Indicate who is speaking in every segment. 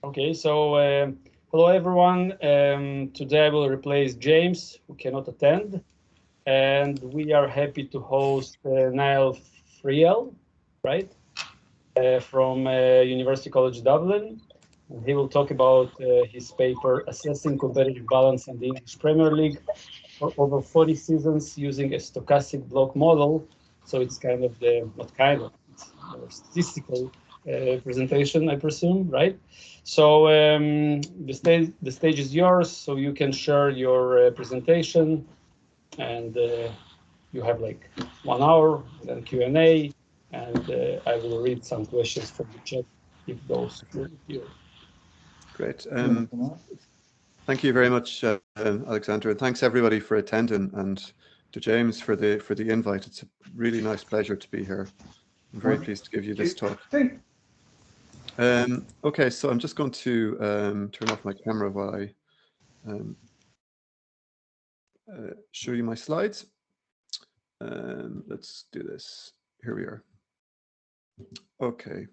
Speaker 1: Okay, so hello everyone. Today I will replace James, who cannot attend, and we are happy to host Nial Friel, right, from University College Dublin. He will talk about his paper Assessing Competitive Balance in the English Premier League for over 40 seasons using a stochastic block model. So it's kind of not kind of, it's more statistical presentation, I presume, right? So the stage is yours, so you can share your presentation, and you have like 1 hour, then Q&A, and I will read some questions from the chat if those appear here.
Speaker 2: Great. Thank you very much, Alexander, and thanks everybody for attending, and to James for the invite. It's a really nice pleasure to be here. I'm very pleased to give you this talk. Okay, so I'm just going to turn off my camera while I show you my slides. Let's do this. Here we are. Okay.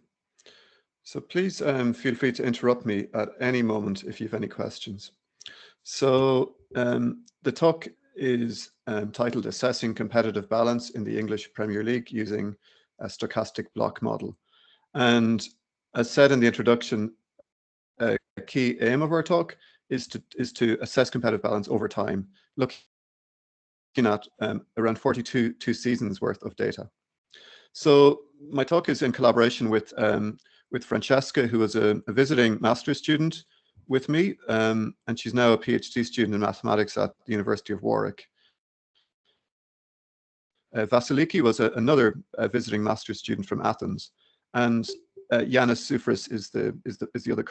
Speaker 2: So please feel free to interrupt me at any moment if you have any questions. So the talk is titled Assessing Competitive Balance in the English Premier League using a stochastic block model. And as said in the introduction, a key aim of our talk is to assess competitive balance over time, looking at around 42 seasons worth of data. So my talk is in collaboration with Francesca, who was a visiting master's student with me, and she's now a PhD student in mathematics at the University of Warwick. Vasiliki was another visiting master's student from Athens, and Yanis Soufris is the other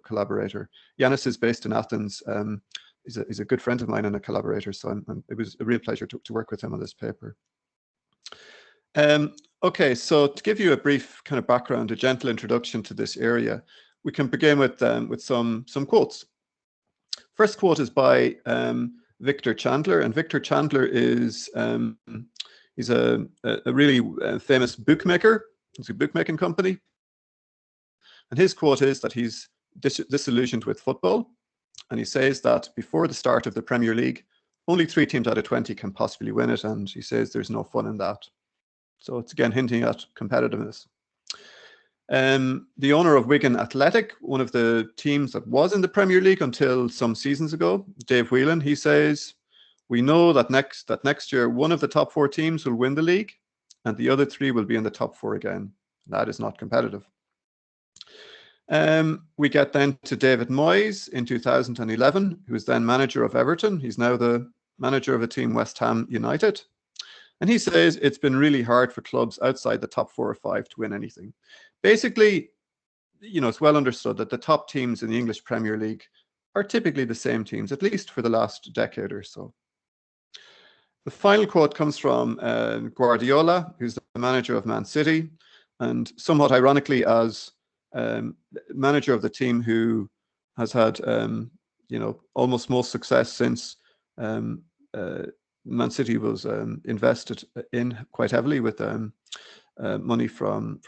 Speaker 2: collaborator. Yanis is based in Athens. He's a good friend of mine and a collaborator, so it was a real pleasure to work with him on this paper. Okay, so to give you a brief kind of background, a gentle introduction to this area, we can begin with some quotes. First quote is by Victor Chandler, and Victor Chandler is he's a really famous bookmaker. It's a bookmaking company, and his quote is that he's disillusioned with football, and he says that before the start of the Premier League, only 3 teams out of 20 can possibly win it, and he says there's no fun in that. So it's again hinting at competitiveness. The owner of Wigan Athletic, one of the teams that was in the Premier League until some seasons ago, Dave Whelan, he says, we know that next year one of the top 4 teams will win the league and the other 3 will be in the top 4 again. That is not competitive. We get then to David Moyes in 2011, who was then manager of Everton. He's now the manager of a team, West Ham United. And he says it's been really hard for clubs outside the top 4 or 5 to win anything. Basically, you know, it's well understood that the top teams in the English Premier League are typically the same teams, at least for the last decade or so. The final quote comes from Guardiola, who's the manager of Man City, and somewhat ironically as manager of the team who has had, you know, almost most success since Man City was invested in quite heavily with money from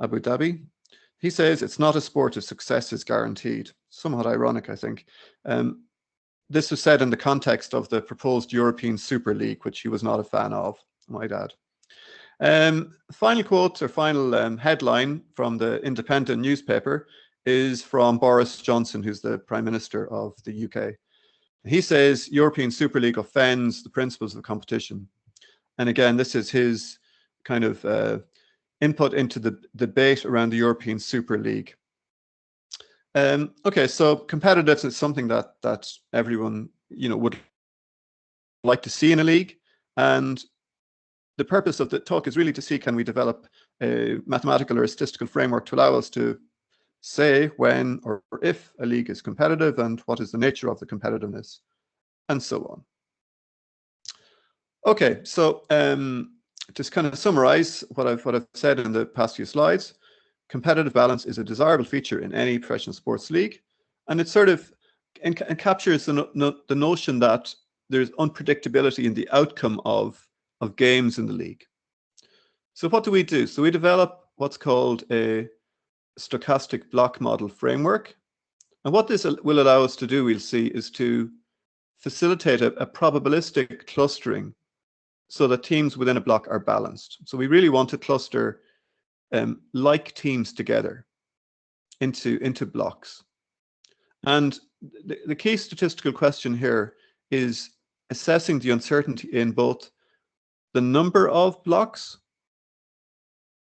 Speaker 2: Abu Dhabi. He says it's not a sport of success is guaranteed. Somewhat ironic, I think. This was said in the context of the proposed European Super League, which he was not a fan of, I might add. Final quote or final headline from the Independent newspaper is from Boris Johnson, who's the Prime Minister of the UK. He says European Super League offends the principles of competition. And again, this is his kind of input into the debate around the European Super League. Okay, so competitiveness is something that everyone, you know, would like to see in a league. And the purpose of the talk is really to see, can we develop a mathematical or a statistical framework to allow us to say when or if a league is competitive and what is the nature of the competitiveness, and so on. Okay, so just kind of summarize what I've said in the past few slides. Competitive balance is a desirable feature in any professional sports league, and it sort of captures the notion that there's unpredictability in the outcome of games in the league. So what do? So we develop what's called a stochastic block model framework. And what this will allow us to do, we'll see, is to facilitate a probabilistic clustering so that teams within a block are balanced. So we really want to cluster like teams together into blocks. And the key statistical question here is assessing the uncertainty in both the number of blocks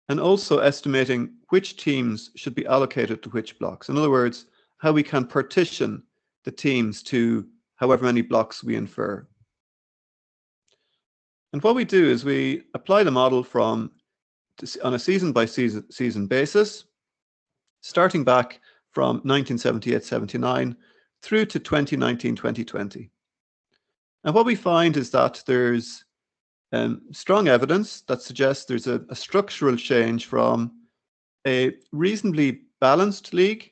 Speaker 2: and also estimating which teams should be allocated to which blocks. In other words, how we can partition the teams to however many blocks we infer. And what we do is we apply the model on a season-by-season basis, starting back from 1978-79 through to 2019-2020. And what we find is that there's strong evidence that suggests there's a structural change from a reasonably balanced league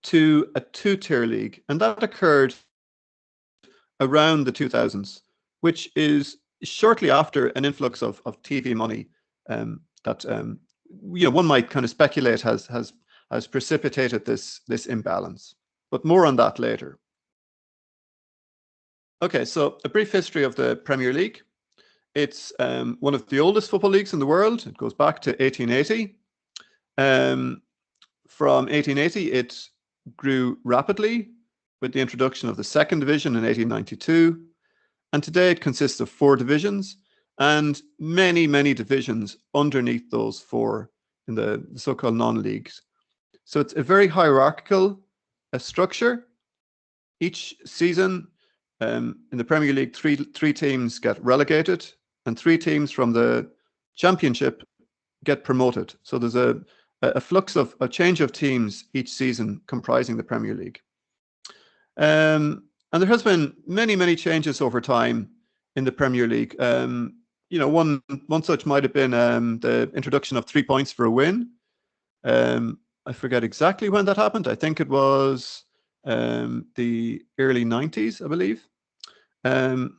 Speaker 2: to a two-tier league. And that occurred around the 2000s, which is shortly after an influx of TV money that one might kind of speculate has precipitated this imbalance. But more on that later. Okay, so a brief history of the Premier League. It's one of the oldest football leagues in the world. It goes back to 1880. From 1880, it grew rapidly with the introduction of the second division in 1892. And today it consists of 4 divisions and many, many divisions underneath those 4 in the so-called non-leagues. So it's a very hierarchical structure. Each season in the Premier League, three teams get relegated and 3 teams from the Championship get promoted. So there's a flux of a change of teams each season comprising the Premier League. And there has been many, many changes over time in the Premier League. One such might have been the introduction of 3 points for a win. I forget exactly when that happened. I think it was the early 90s, I believe. The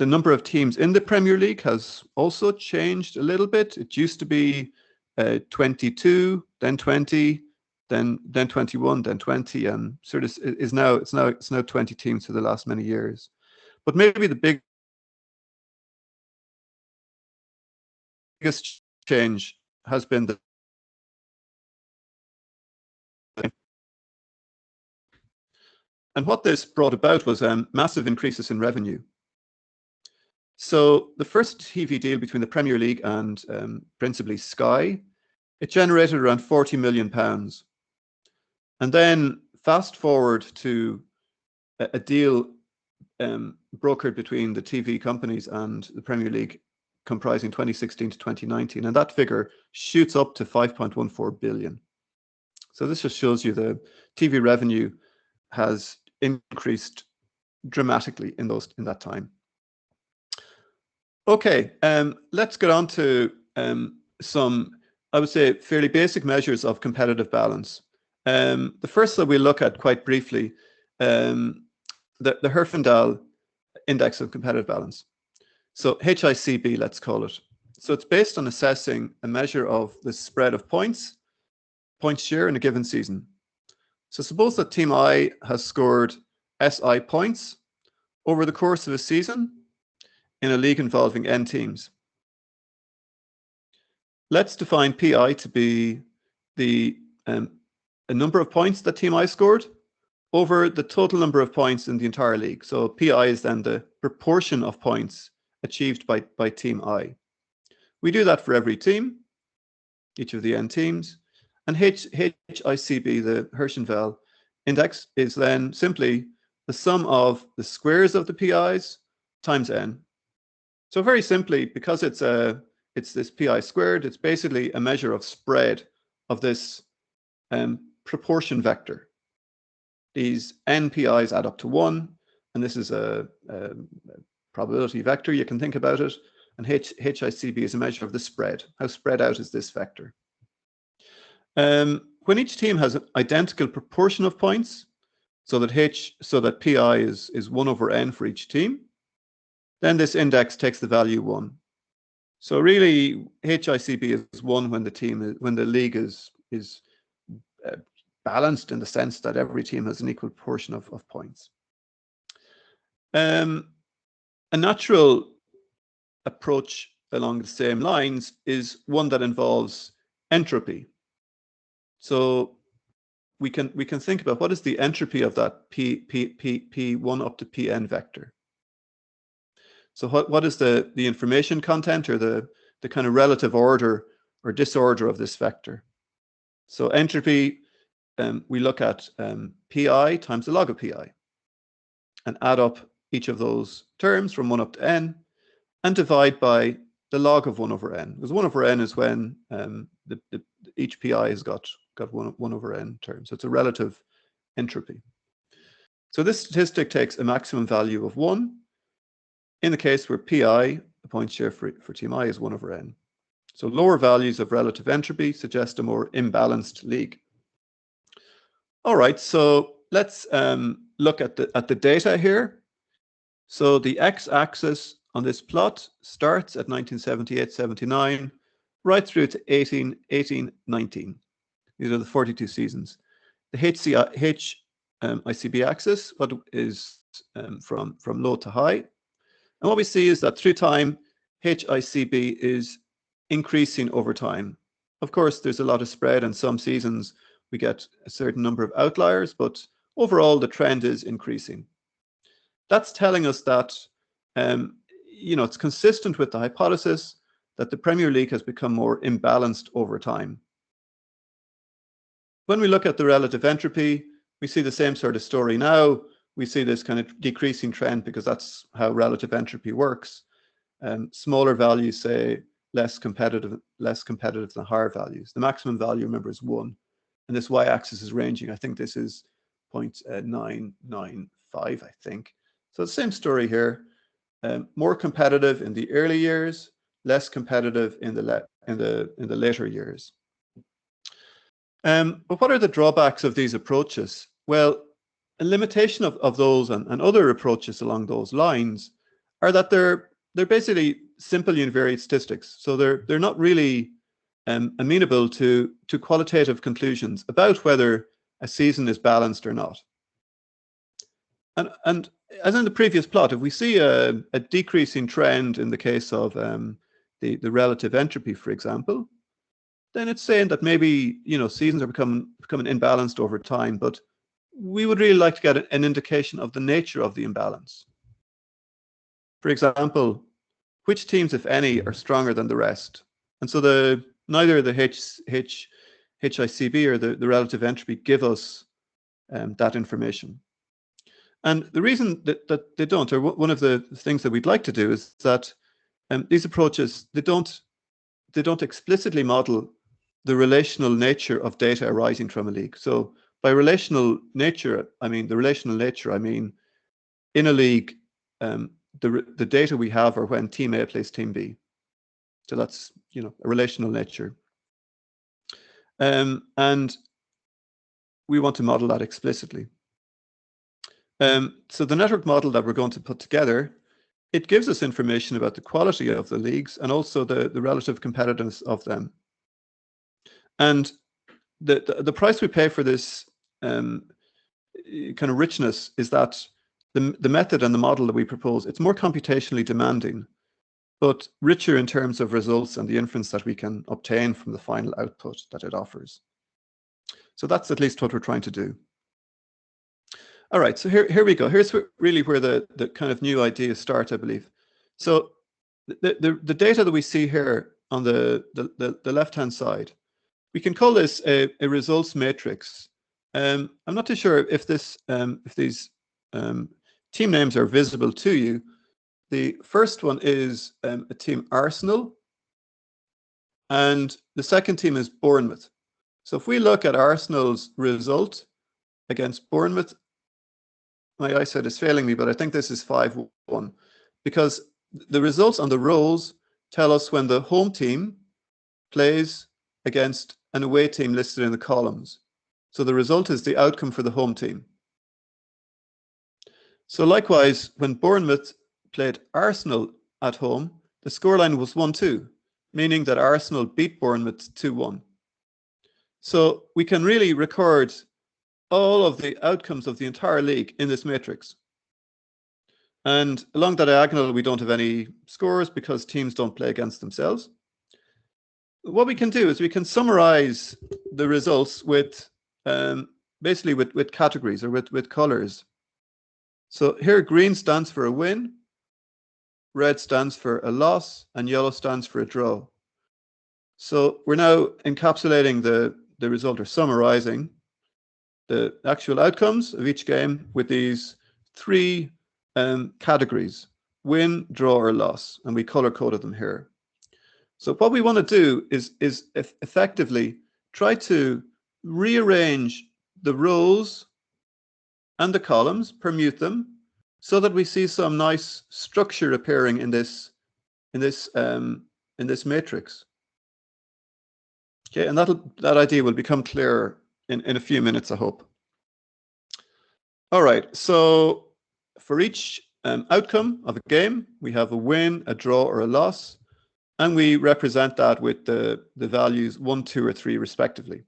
Speaker 2: number of teams in the Premier League has also changed a little bit. It used to be 22, then 20, then 21, then 20, and sort of it's now 20 teams for the last many years. But maybe the biggest change has been and what this brought about was massive increases in revenue. So the first TV deal between the Premier League and principally Sky, it generated around £40 million. And then fast forward to a deal brokered between the TV companies and the Premier League comprising 2016 to 2019. And that figure shoots up to 5.14 billion. So this just shows you the TV revenue has increased dramatically in that time. Okay, let's get on to some, I would say, fairly basic measures of competitive balance. The first that we'll look at quite briefly, the Herfindahl Index of Competitive Balance. So HICB, let's call it. So it's based on assessing a measure of the spread of points share in a given season. So suppose that Team I has scored SI points over the course of a season in a league involving N teams. Let's define PI to be the a number of points that Team I scored over the total number of points in the entire league. So PI is then the proportion of points achieved by Team I. We do that for every team, each of the N teams. And HICB, the Herfindahl Index, is then simply the sum of the squares of the PIs times N. So very simply, because it's this PI squared, it's basically a measure of spread of this proportion vector. These N PIs add up to 1, and this is a probability vector, you can think about it. And HICB is a measure of the spread. How spread out is this vector? When each team has an identical proportion of points, so that PI is 1 over N for each team, then this index takes the value 1. So really, HICB is 1 when the league is balanced in the sense that every team has an equal portion of points. A natural approach along the same lines is one that involves entropy. So we can think about what is the entropy of that P1 up to Pn vector. So what is the information content, or the kind of relative order or disorder of this vector? So entropy, we look at pi times the log of pi and add up each of those terms from 1 up to n and divide by the log of 1 over n. Because 1 over n is when each pi has got 1 over n terms. So it's a relative entropy. So this statistic takes a maximum value of 1 in the case where pi, the point share for TMI, is 1 over n. So lower values of relative entropy suggest a more imbalanced league. All right, so let's look at the data here. So the x-axis on this plot starts at 1978-79 right through to 18-19. These are the 42 seasons. The HICB axis, what is from low to high. And what we see is that through time, HICB is increasing over time. Of course, there's a lot of spread, and some seasons we get a certain number of outliers, but overall the trend is increasing. That's telling us that it's consistent with the hypothesis that the Premier League has become more imbalanced over time. When we look at the relative entropy, we see the same sort of story now. We see this kind of decreasing trend because that's how relative entropy works. Smaller values say less competitive than higher values. The maximum value, remember, is 1, and this y-axis is ranging. I think this is 0.995, I think. So the same story here. More competitive in the early years, less competitive in the later years. But what are the drawbacks of these approaches? Well, a limitation of those and other approaches along those lines are that they're basically simple univariate statistics. So they're not really amenable to qualitative conclusions about whether a season is balanced or not. And as in the previous plot, if we see a decreasing trend in the case of the relative entropy, for example, then it's saying that maybe seasons are becoming imbalanced over time, but we would really like to get an indication of the nature of the imbalance. For example, which teams, if any, are stronger than the rest? And so neither the HICB or the relative entropy give us that information. And the reason that they don't, or one of the things that we'd like to do, is that these approaches, they don't explicitly model the relational nature of data arising from a league. So by relational nature, I mean in a league, the data we have are when team A plays team B. So that's a relational nature. And we want to model that explicitly. So the network model that we're going to put together, it gives us information about the quality of the leagues and also the relative competitiveness of them. And the price we pay for this kind of richness is that the method and the model that we propose, it's more computationally demanding, but richer in terms of results and the inference that we can obtain from the final output that it offers. So that's at least what we're trying to do. All right, so here we go. Here's really where the kind of new ideas start, I believe. So the data that we see here on the left-hand side, we can call this a results matrix. I'm not too sure if these team names are visible to you. The first one is a team Arsenal, and the second team is Bournemouth. So if we look at Arsenal's result against Bournemouth, my eyesight is failing me, but I think this is 5-1, because the results on the rows tell us when the home team plays against an away team listed in the columns. So the result is the outcome for the home team. So likewise, when Bournemouth played Arsenal at home, the scoreline was 1-2, meaning that Arsenal beat Bournemouth 2-1. So we can really record all of the outcomes of the entire league in this matrix. And along the diagonal, we don't have any scores because teams don't play against themselves. What we can do is we can summarize the results with basically with categories or with colors. So here, green stands for a win, red stands for a loss, and yellow stands for a draw. So we're now encapsulating the result or summarizing the actual outcomes of each game with these three categories: win, draw, or loss, and we color coded them here. So what we want to do is effectively try to rearrange the rows and the columns, permute them, so that we see some nice structure appearing in this matrix. Okay, and that idea will become clearer in a few minutes, I hope. All right, so for each outcome of a game, we have a win, a draw, or a loss, and we represent that with the values 1, 2, or 3, respectively.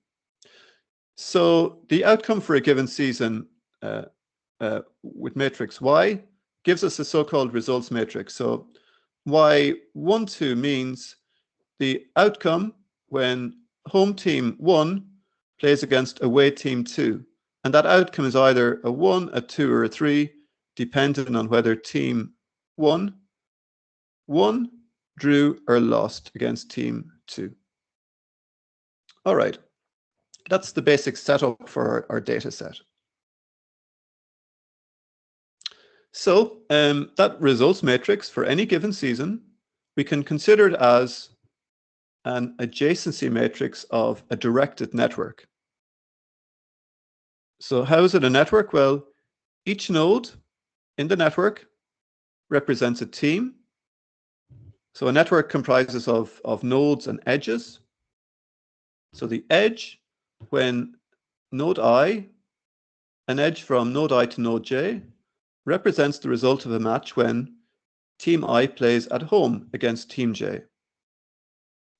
Speaker 2: So the outcome for a given season with matrix Y gives us a so-called results matrix. So Y12 means the outcome when home team 1 plays against away team 2. And that outcome is either a 1, a 2, or a 3, depending on whether team 1 won, drew, or lost against team 2. All right, that's the basic setup for our data set. So that results matrix for any given season, we can consider it as an adjacency matrix of a directed network. So how is it a network? Well, each node in the network represents a team. So a network comprises of nodes and edges. So the edge, when node I, an edge from node I to node J, represents the result of a match when team I plays at home against team J.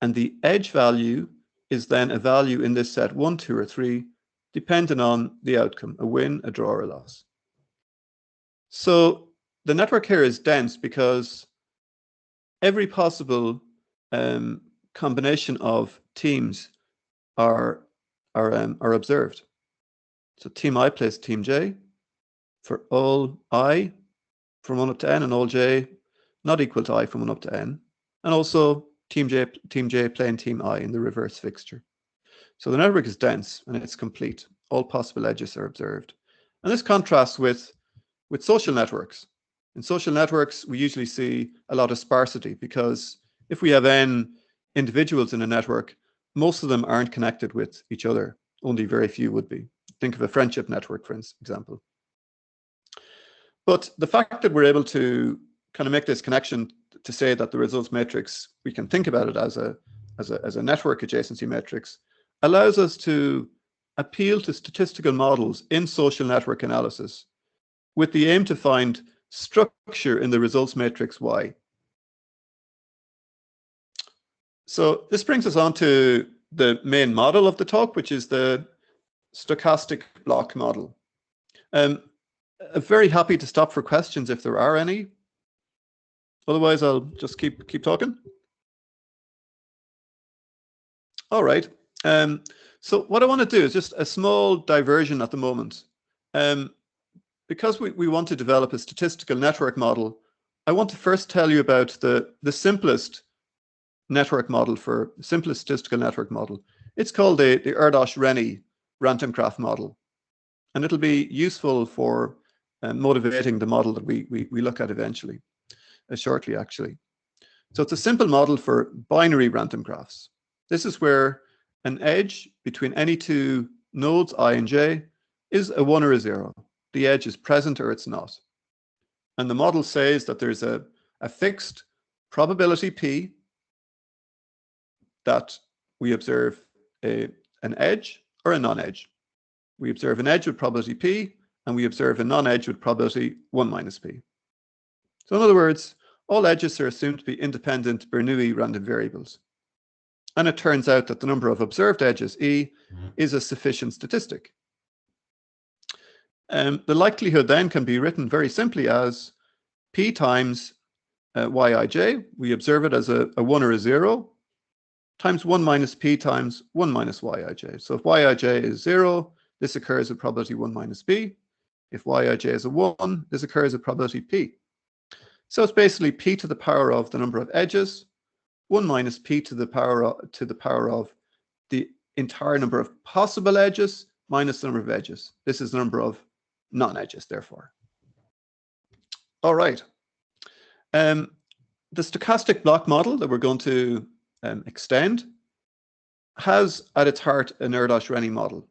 Speaker 2: And the edge value is then a value in this set 1, 2, or 3, depending on the outcome, a win, a draw, or a loss. So the network here is dense because every possible combination of teams are observed. So team I plays team J for all I from 1 up to n, and all j not equal to I from 1 up to n, and also team J playing team I in the reverse fixture. So the network is dense and it's complete. All possible edges are observed. And this contrasts with social networks. In social networks, we usually see a lot of sparsity because if we have n individuals in a network, most of them aren't connected with each other. Only very few would be. Think of a friendship network, for example. But the fact that we're able to kind of make this connection to say that the results matrix, we can think about it as a network adjacency matrix, allows us to appeal to statistical models in social network analysis with the aim to find structure in the results matrix Y. So this brings us on to the main model of the talk, which is the stochastic block model. I'm very happy to stop for questions if there are any. Otherwise, I'll just keep talking. All right. So what I want to do is just a small diversion at the moment. Because we want to develop a statistical network model, I want to first tell you about the simplest network model for simplest statistical network model. It's called the Erdos-Renyi random graph model, and it'll be useful for motivating the model that we look at eventually, shortly actually. So it's a simple model for binary random graphs. This is where an edge between any two nodes I and j is a 1 or a 0. The edge is present or it's not. And the model says that there's a fixed probability p that we observe an edge or a non-edge. We observe an edge with probability p, and we observe a non-edge with probability 1 minus p. So in other words, all edges are assumed to be independent Bernoulli random variables. And it turns out that the number of observed edges, E, is a sufficient statistic. The likelihood then can be written very simply as P times Yij, we observe it as a 1 or a 0, times 1 minus P times 1 minus Yij. So if Yij is 0, this occurs with probability 1 minus P. If Yij is a 1, this occurs with probability P. So it's basically P to the power of the number of edges, 1 minus P to the power of the entire number of possible edges minus the number of edges. This is the number of non-edges, therefore. All right. The stochastic block model that we're going to extend has at its heart an Erdős-Renyi model.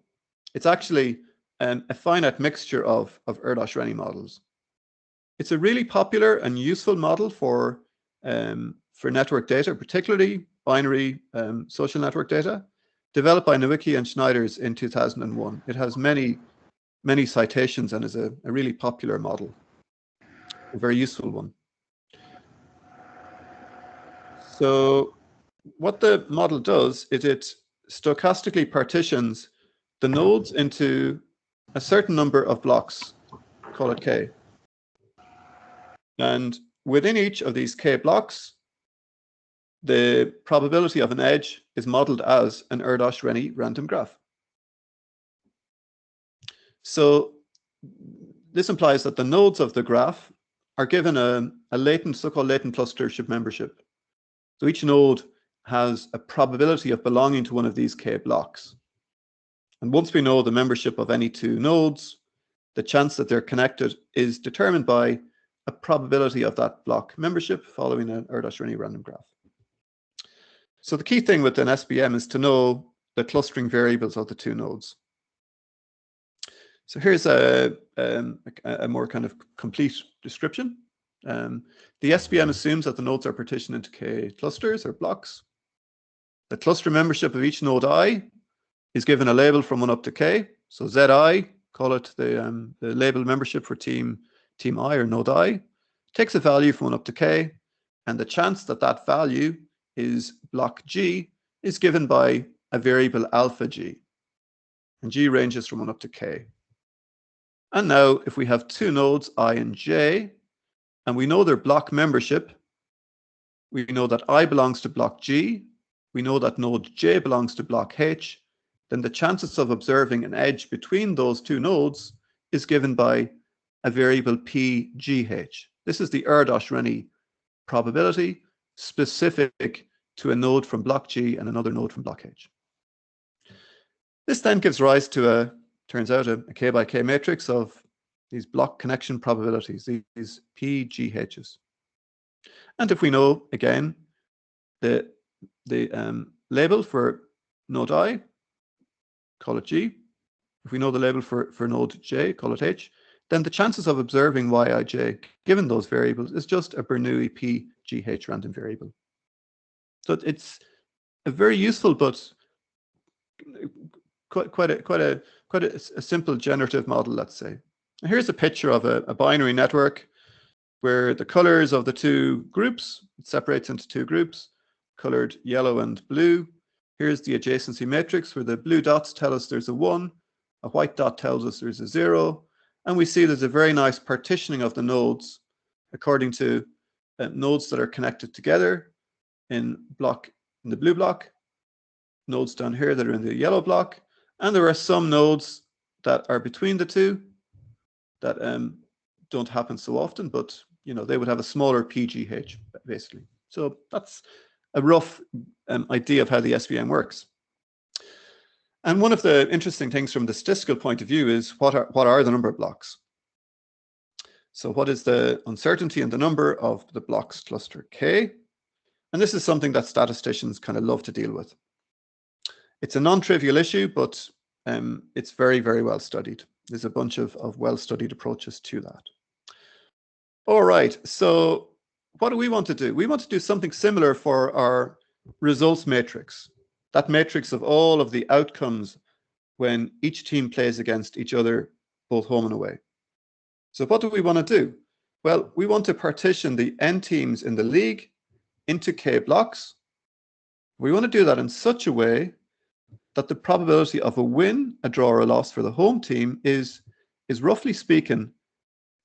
Speaker 2: It's actually a finite mixture of Erdős-Renyi models. It's a really popular and useful model for network data, particularly binary social network data, developed by Nowicki and Schneiders in 2001. It has many citations and is a really popular model, a very useful one. So what the model does is it stochastically partitions the nodes into a certain number of blocks, call it K. And within each of these K blocks, the probability of an edge is modeled as an Erdős-Renyi random graph. So this implies that the nodes of the graph are given a latent, so-called latent clustership membership. So each node has a probability of belonging to one of these K blocks. And once we know the membership of any two nodes, the chance that they're connected is determined by a probability of that block membership following an Erdős-Renyi random graph. So the key thing with an SBM is to know the clustering variables of the two nodes. So here's a more kind of complete description. The SBM assumes that the nodes are partitioned into K clusters or blocks. The cluster membership of each node I is given a label from 1 up to K. So Zi, call it the label membership for team I or node I, takes a value from 1 up to K, and the chance that that value is block G is given by a variable alpha G. And G ranges from 1 up to K. And now if we have two nodes I and J, and we know their block membership, we know that I belongs to block G, we know that node J belongs to block H, then the chances of observing an edge between those two nodes is given by a variable PGH. This is the Erdős-Renyi probability specific to a node from block G and another node from block H. This then gives rise to turns out, a K by K matrix of these block connection probabilities, these PGHs. And if we know, again, the label for node I, call it G. If we know the label for node J, call it H, then the chances of observing Yij, given those variables, is just a Bernoulli PGH random variable. So it's a very useful but quite a simple generative model, let's say. And here's a picture of a binary network where the colors of the two groups, it separates into two groups, colored yellow and blue. Here's the adjacency matrix where the blue dots tell us there's a 1, a white dot tells us there's a 0, and we see there's a very nice partitioning of the nodes according to nodes that are connected together in the blue block, nodes down here that are in the yellow block, and there are some nodes that are between the two that don't happen so often, but they would have a smaller PGH basically. So that's a rough idea of how the SVM works. And one of the interesting things from the statistical point of view is what are the number of blocks? So what is the uncertainty in the number of the blocks cluster K? And this is something that statisticians kind of love to deal with. It's a non-trivial issue, but it's very, very well studied. There's a bunch of well-studied approaches to that. All right, so what do we want to do? We want to do something similar for our results matrix, that matrix of all of the outcomes when each team plays against each other, both home and away. So what do we want to do? Well, we want to partition the n teams in the league into k blocks. We want to do that in such a way that the probability of a win, a draw, or a loss for the home team is roughly speaking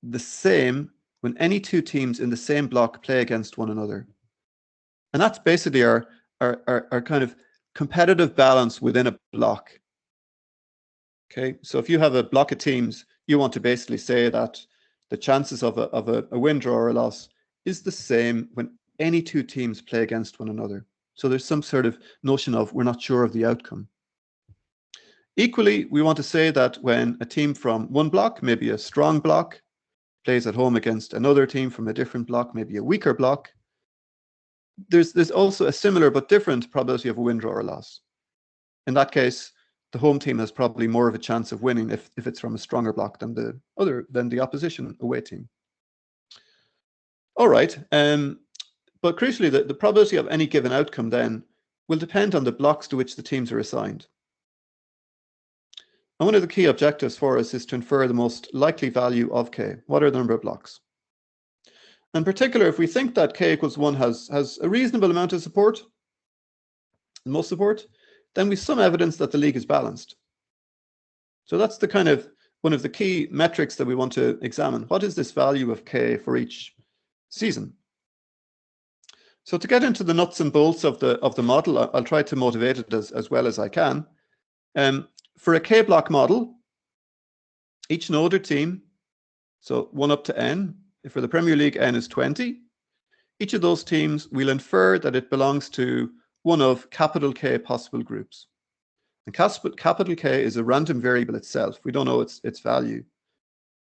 Speaker 2: the same when any two teams in the same block play against one another. And that's basically our kind of competitive balance within a block. Okay, so if you have a block of teams, you want to basically say that the chances of a win, draw, or a loss is the same when any two teams play against one another. So there's some sort of notion of we're not sure of the outcome. Equally, we want to say that when a team from one block, maybe a strong block, plays at home against another team from a different block, maybe a weaker block, there's also a similar but different probability of a win, draw, or loss. In that case, the home team has probably more of a chance of winning if it's from a stronger block than the opposition away team. All right, but crucially, the probability of any given outcome then will depend on the blocks to which the teams are assigned. And one of the key objectives for us is to infer the most likely value of k. What are the number of blocks? In particular, if we think that k equals 1 has a reasonable amount of support, most support, then we have some evidence that the league is balanced. So that's the kind of one of the key metrics that we want to examine. What is this value of k for each season? So to get into the nuts and bolts of the model, I'll try to motivate it as well as I can. For a k block model, each node or team, so 1 up to n, if for the Premier League n is 20, each of those teams we'll infer that it belongs to one of capital K possible groups. And capital K is a random variable itself. We don't know its value,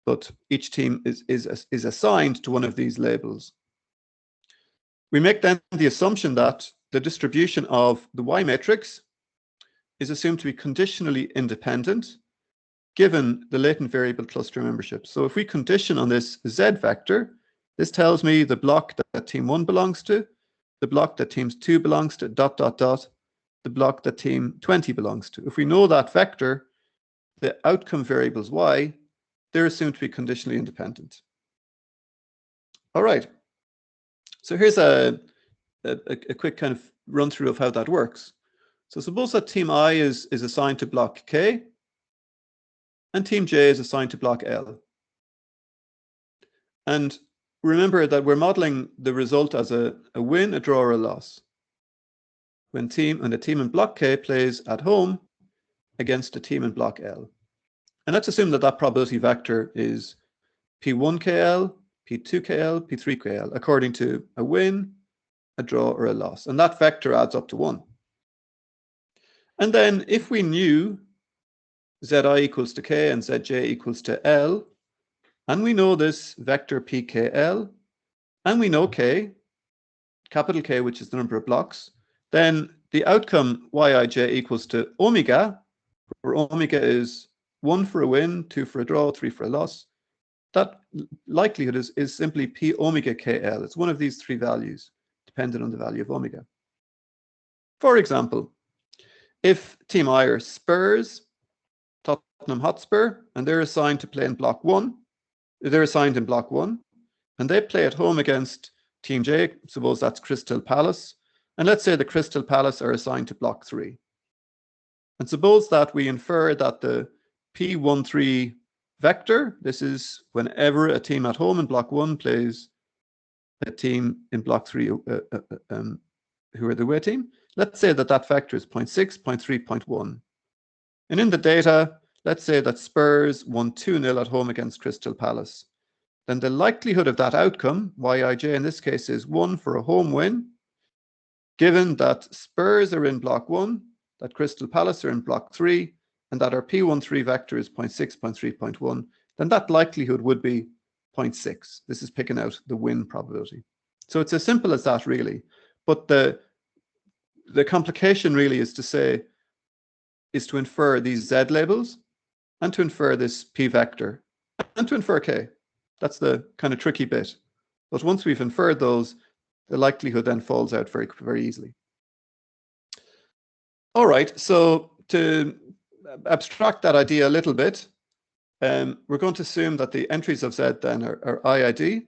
Speaker 2: but each team is assigned to one of these labels. We make then the assumption that the distribution of the Y matrix is assumed to be conditionally independent given the latent variable cluster membership. So if we condition on this Z vector, this tells me the block that team 1 belongs to, the block that team 2 belongs to, ... the block that team 20 belongs to. If we know that vector, the outcome variables Y, they're assumed to be conditionally independent. All right. So here's a quick kind of run through of how that works. So suppose that team I is assigned to block K and team J is assigned to block L. And remember that we're modeling the result as a win, a draw, or a loss. When the team in block K plays at home against a team in block L. And let's assume that probability vector is P1KL, P2KL, P3KL, according to a win, a draw, or a loss. And that vector adds up to 1. And then if we knew Zi equals to K and Zj equals to L, and we know this vector PKL, and we know K, capital K, which is the number of blocks, then the outcome Yij equals to omega, where omega is 1 for a win, 2 for a draw, 3 for a loss. That likelihood is simply P omega KL. It's one of these three values, dependent on the value of omega. For example, if team I are Spurs, Tottenham Hotspur, and they're assigned to play in block 1, they're assigned in block 1, and they play at home against team J, suppose that's Crystal Palace, and let's say the Crystal Palace are assigned to block 3. And suppose that we infer that the P13 vector, this is whenever a team at home in block 1 plays a team in block 3 who are the away team. Let's say that vector is 0.6, 0.3, 0.1. And in the data, let's say that Spurs won 2-0 at home against Crystal Palace. Then the likelihood of that outcome, Yij in this case, is 1 for a home win, given that Spurs are in block 1, that Crystal Palace are in block 3, and that our P13 vector is 0.6, 0.3, 0.1, then that likelihood would be 0.6. This is picking out the win probability. So it's as simple as that, really. But the complication really is to infer these Z labels and to infer this P vector and to infer K. That's the kind of tricky bit. But once we've inferred those, the likelihood then falls out very, very easily. All right, so to abstract that idea a little bit, we're going to assume that the entries of Z then are IID,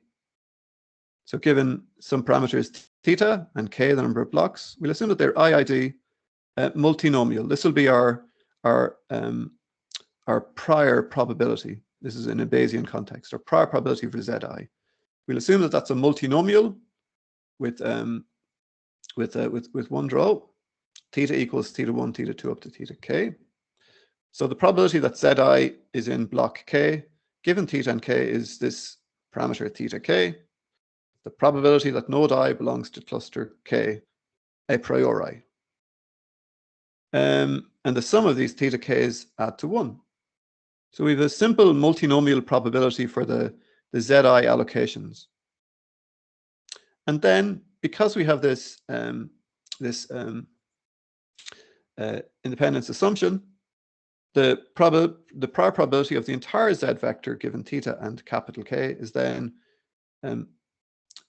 Speaker 2: So given some parameters theta and k, the number of blocks, we'll assume that they're IID multinomial. This will be our prior probability. This is in a Bayesian context, our prior probability for Zi. We'll assume that that's a multinomial with one draw. Theta equals theta1, theta2 up to theta k. So the probability that Zi is in block k, given theta and k, is this parameter theta k. The probability that node I belongs to cluster k a priori. And the sum of these theta k's add to 1. So we have a simple multinomial probability for the Zi allocations. And then, because we have this independence assumption, the prior probability of the entire Z vector given theta and capital K is then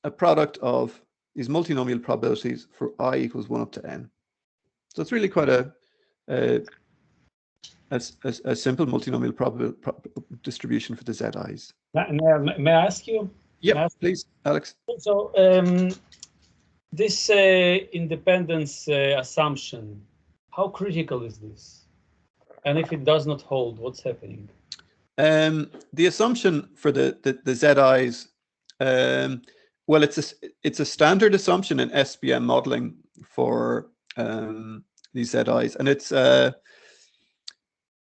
Speaker 2: a product of these multinomial probabilities for I equals 1 up to n. So it's really quite a simple multinomial distribution for the Zi's.
Speaker 1: May I ask you?
Speaker 2: Yeah, please, Alex.
Speaker 1: So this independence assumption, how critical is this? And if it does not hold, what's happening?
Speaker 2: The assumption for the Zi's, well, it's a standard assumption in SBM modeling for these Zi's, and it's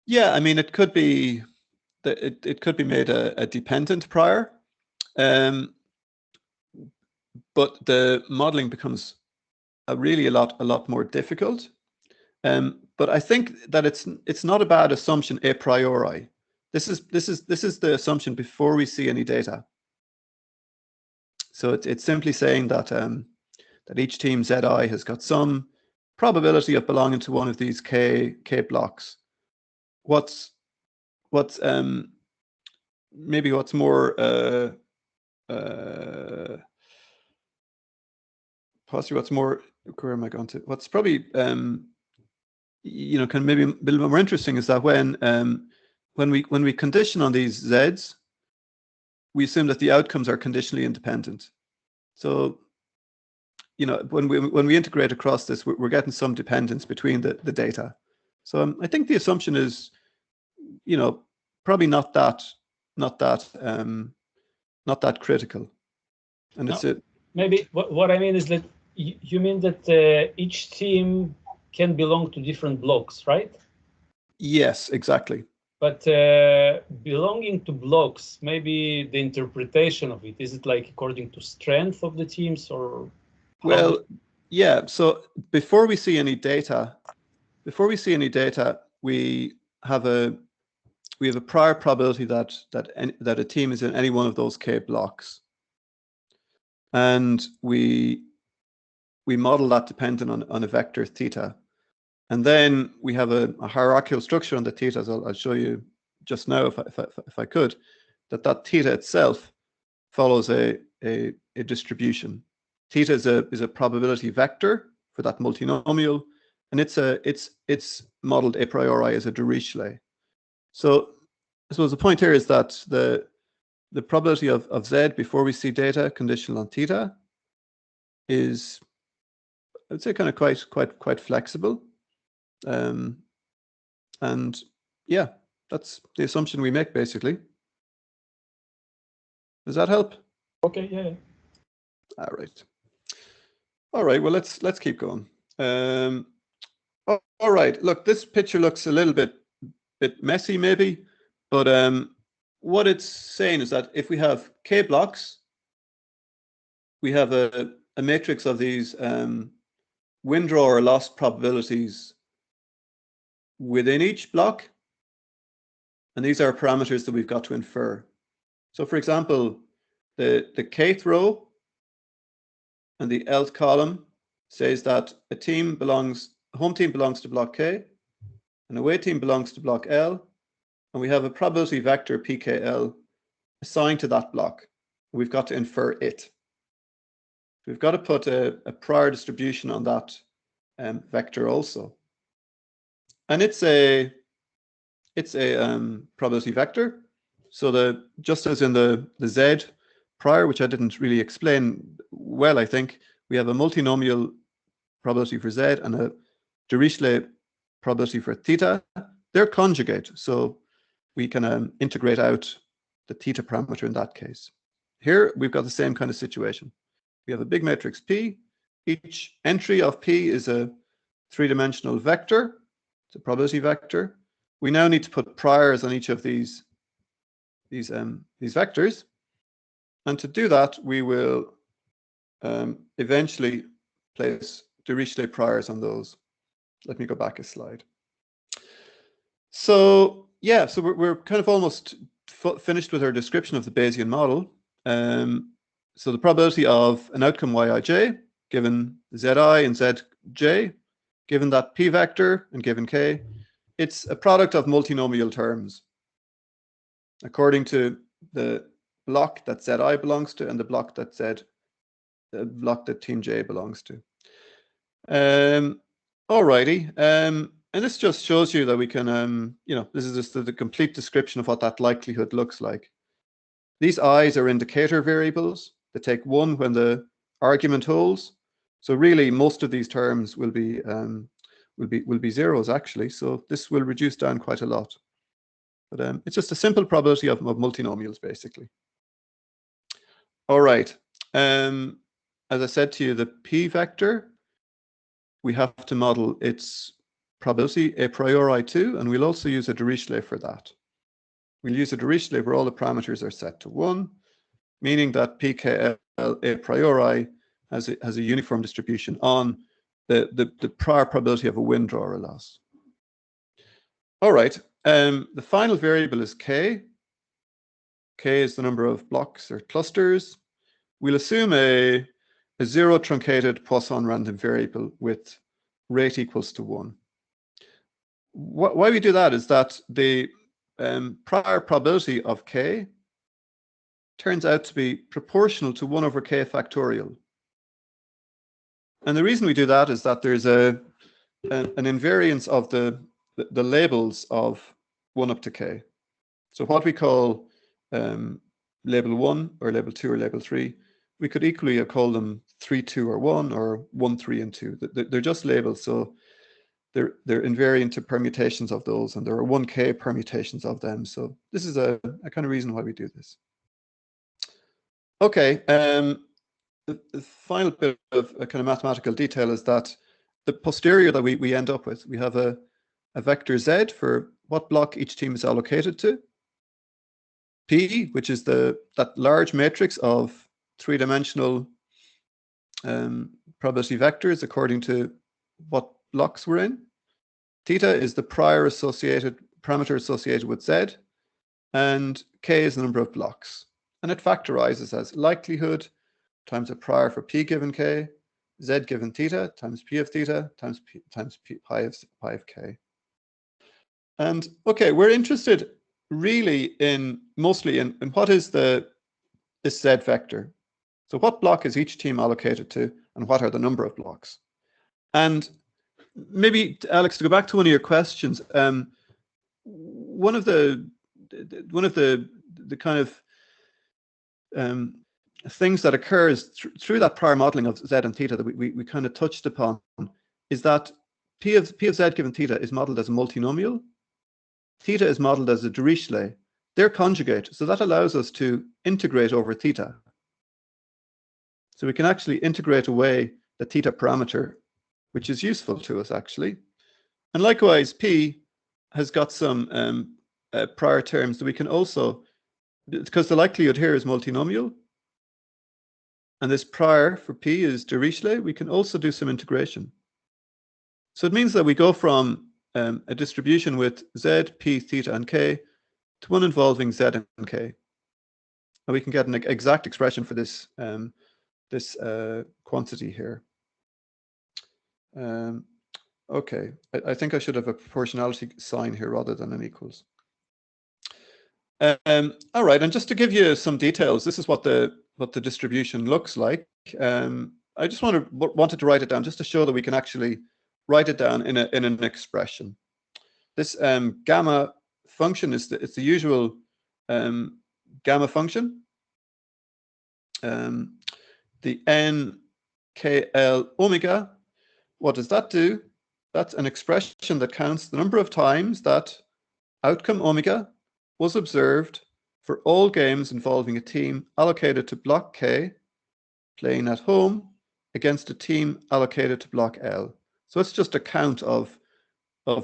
Speaker 2: yeah, I mean, it could be it could be made a dependent prior, but the modeling becomes really a lot more difficult. But I think that it's not a bad assumption a priori. This is the assumption before we see any data. So it's simply saying that that each team Zi has got some probability of belonging to one of these k blocks. Maybe what's more possibly what's more, where am I going to? What's probably you know, kind of maybe a little bit more interesting is that when we condition on these Z's, we assume that the outcomes are conditionally independent. So, you know, when we integrate across this, we're getting some dependence between the data. So I think the assumption is, you know, probably not that critical. And it's it.
Speaker 1: Maybe what I mean is that you mean that each team can belong to different blocks, right?
Speaker 2: Yes, exactly.
Speaker 1: But belonging to blocks, maybe the interpretation of it, is it like according to strength of the teams, or?
Speaker 2: Well, yeah. So before we see any data, we have a prior probability that a team is in any one of those k blocks, and we model that dependent on a vector theta. And then we have a hierarchical structure on the thetas. I'll show you just now, if I could, that theta itself follows a distribution. Theta is a probability vector for that multinomial, and it's modeled a priori as a Dirichlet. So I suppose the point here is that the probability of Z before we see data conditional on theta is, I would say, kind of quite flexible. And yeah, that's the assumption we make, basically. Does that help?
Speaker 1: Okay, yeah.
Speaker 2: All right. Well, let's keep going. All right. Look, this picture looks a little bit messy, maybe, but what it's saying is that if we have k blocks, we have a matrix of these win-draw or loss probabilities within each block, and these are parameters that we've got to infer. So, for example, the kth row and the lth column says that a home team belongs to block K, an away team belongs to block L, and we have a probability vector pKl assigned to that block. We've got to infer it. We've got to put a prior distribution on that vector also. And it's a probability vector. So just as in the Z prior, which I didn't really explain well, I think. We have a multinomial probability for z and a Dirichlet probability for theta. They're conjugate, so we can integrate out the theta parameter in that case. Here, we've got the same kind of situation. We have a big matrix P. Each entry of P is a three-dimensional vector. It's a probability vector. We now need to put priors on each of these vectors. And to do that, we will eventually place Dirichlet priors on those. Let me go back a slide. So yeah, so we're kind of almost finished with our description of the Bayesian model. So the probability of an outcome Yij given Zi and Zj, given that P vector and given K, it's a product of multinomial terms according to the block that Zi belongs to and the block that team J belongs to. Alrighty, and this just shows you that we can, this is just the complete description of what that likelihood looks like. These i's are indicator variables. They take 1 when the argument holds. So really, most of these terms will be zeros actually. So this will reduce down quite a lot. But it's just a simple probability of multinomials basically. All right. As I said to you, the P vector, we have to model its probability a priori too, and we'll also use a Dirichlet for that. We'll use a Dirichlet where all the parameters are set to 1, meaning that PKL a priori has a uniform distribution on the prior probability of a win, draw, or loss. All right. The final variable is K. K is the number of blocks or clusters. We'll assume a zero truncated Poisson random variable with rate equals to 1. Why we do that is that the prior probability of K turns out to be proportional to 1 over K factorial. And the reason we do that is that there's an invariance of the labels of 1 up to K. So what we call label 1 or label 2 or label 3, we could equally call them 3, 2, or 1 or 1, 3, and 2. They're just labels, so they're invariant to permutations of those, and there are 1K permutations of them. So this is a kind of reason why we do this. Okay, the final bit of a kind of mathematical detail is that the posterior that we end up with, we have a vector Z for what block each team is allocated to. P, which is that large matrix of three-dimensional probability vectors according to what blocks we're in. Theta is the prior parameter associated with Z, and K is the number of blocks. And it factorizes as likelihood times a prior for P given K, Z given theta times P of theta times pi of K. And okay, we're interested really mostly in what is this Z vector. So what block is each team allocated to, and what are the number of blocks? And maybe, Alex, to go back to one of your questions, one of the kind of things that occurs through that prior modeling of Z and theta that we kind of touched upon is that P of Z given theta is modeled as a multinomial. Theta is modeled as a Dirichlet. They're conjugate, so that allows us to integrate over theta. So we can actually integrate away the theta parameter, which is useful to us actually. And likewise, P has got some prior terms that we can also, because the likelihood here is multinomial, and this prior for P is Dirichlet, we can also do some integration. So it means that we go from a distribution with Z, P, theta, and K to one involving Z and K. And we can get an exact expression for this quantity here. Okay, I think I should have a proportionality sign here rather than an equals. All right, and just to give you some details, this is what the distribution looks like. I just wanted to write it down just to show that we can actually write it down in an expression. This gamma function it's the usual gamma function. the NKL omega. What does that do? That's an expression that counts the number of times that outcome omega was observed for all games involving a team allocated to block K playing at home against a team allocated to block L. So it's just a count of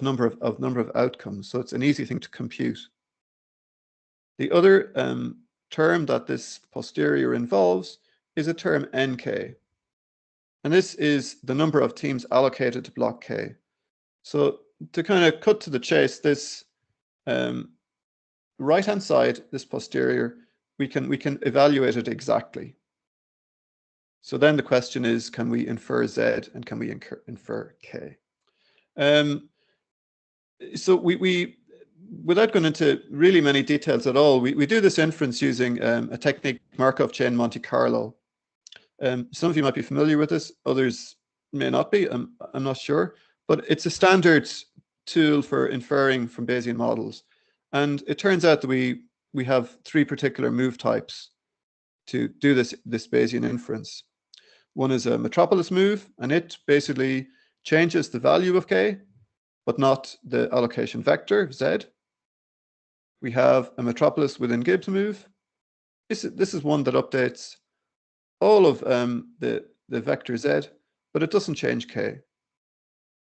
Speaker 2: number of outcomes. So it's an easy thing to compute. The other term that this posterior involves is a term NK. And this is the number of teams allocated to block K. So to kind of cut to the chase, this right-hand side, this posterior, we can evaluate it exactly. So then the question is, can we infer Z and can we infer K? So we without going into really many details at all, we do this inference using a technique, Markov chain Monte Carlo. Some of you might be familiar with this, others may not be, I'm not sure, but it's a standard tool for inferring from Bayesian models. And it turns out that we have three particular move types to do this Bayesian inference. One is a metropolis move, and it basically changes the value of K, but not the allocation vector, Z. We have a metropolis within Gibbs move. This is one that updates all of the vector Z, but it doesn't change K.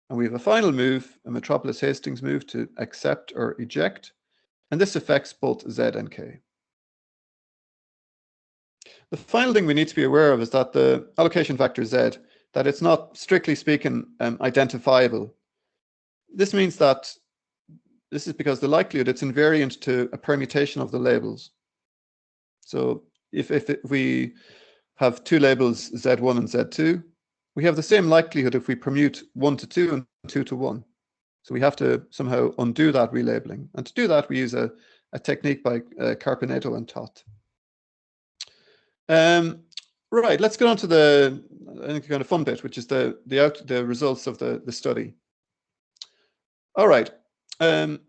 Speaker 2: And we have a final move, a metropolis Hastings move to accept or eject, and this affects both Z and K. The final thing we need to be aware of is that the allocation vector Z, that it's not, strictly speaking, identifiable. This means that this is because the likelihood it's invariant to a permutation of the labels. So if we have two labels Z1 and Z2, we have the same likelihood if we permute 1 to 2 and 2 to 1. So we have to somehow undo that relabeling. And to do that, we use a technique by Carpenedo and Tot. Right, let's get on to the kind of fun bit, which is the results of the study. All right. So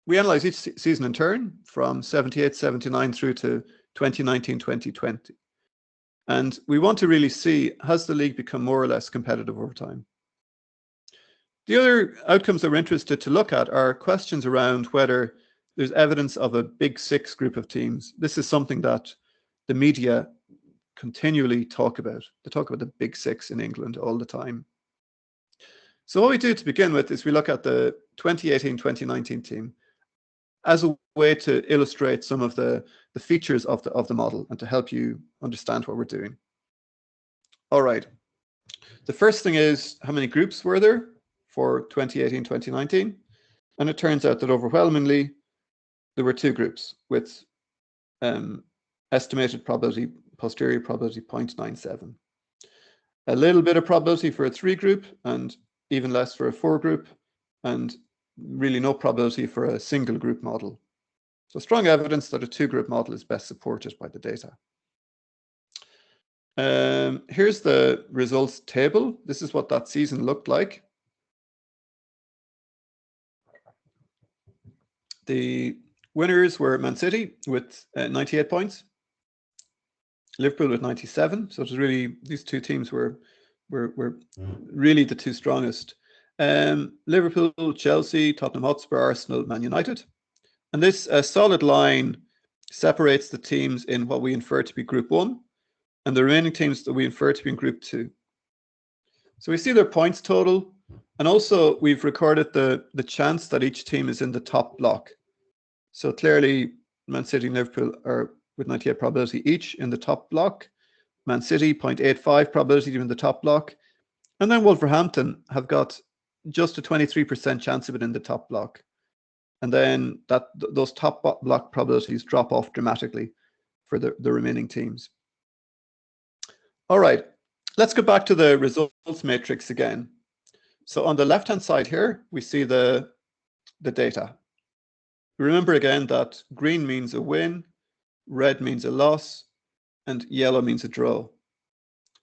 Speaker 2: we analyze each season in turn from 78, 79 through to 2019, 2020. And we want to really see, has the league become more or less competitive over time? The other outcomes that we're interested to look at are questions around whether there's evidence of a big six group of teams. This is something that the media continually talk about. They talk about the big six in England all the time. So what we do to begin with is we look at the 2018-2019 team as a way to illustrate some of the features of the model and to help you understand what we're doing. All right. The first thing is, how many groups were there for 2018-2019? And it turns out that overwhelmingly, there were two groups with estimated probability, posterior probability 0.97. A little bit of probability for a 3 group and even less for a 4 group, and really no probability for a single group model. So strong evidence that a 2-group model is best supported by the data. Here's the results table. This is what that season looked like. The winners were Man City with 98 points, Liverpool with 97. So it was really, these two teams were really the two strongest. Liverpool, Chelsea, Tottenham Hotspur, Arsenal, Man United. And this solid line separates the teams in what we infer to be Group 1 and the remaining teams that we infer to be in Group 2. So we see their points total, and also we've recorded the chance that each team is in the top block. So clearly, Man City and Liverpool are with 98 probability each in the top block. Man City, 0.85 probability in the top block. And then Wolverhampton have got just a 23% chance of it in the top block. And then those top block probabilities drop off dramatically for the remaining teams. All right, let's go back to the results matrix again. So on the left-hand side here, we see the data. Remember again that green means a win, red means a loss, and yellow means a draw.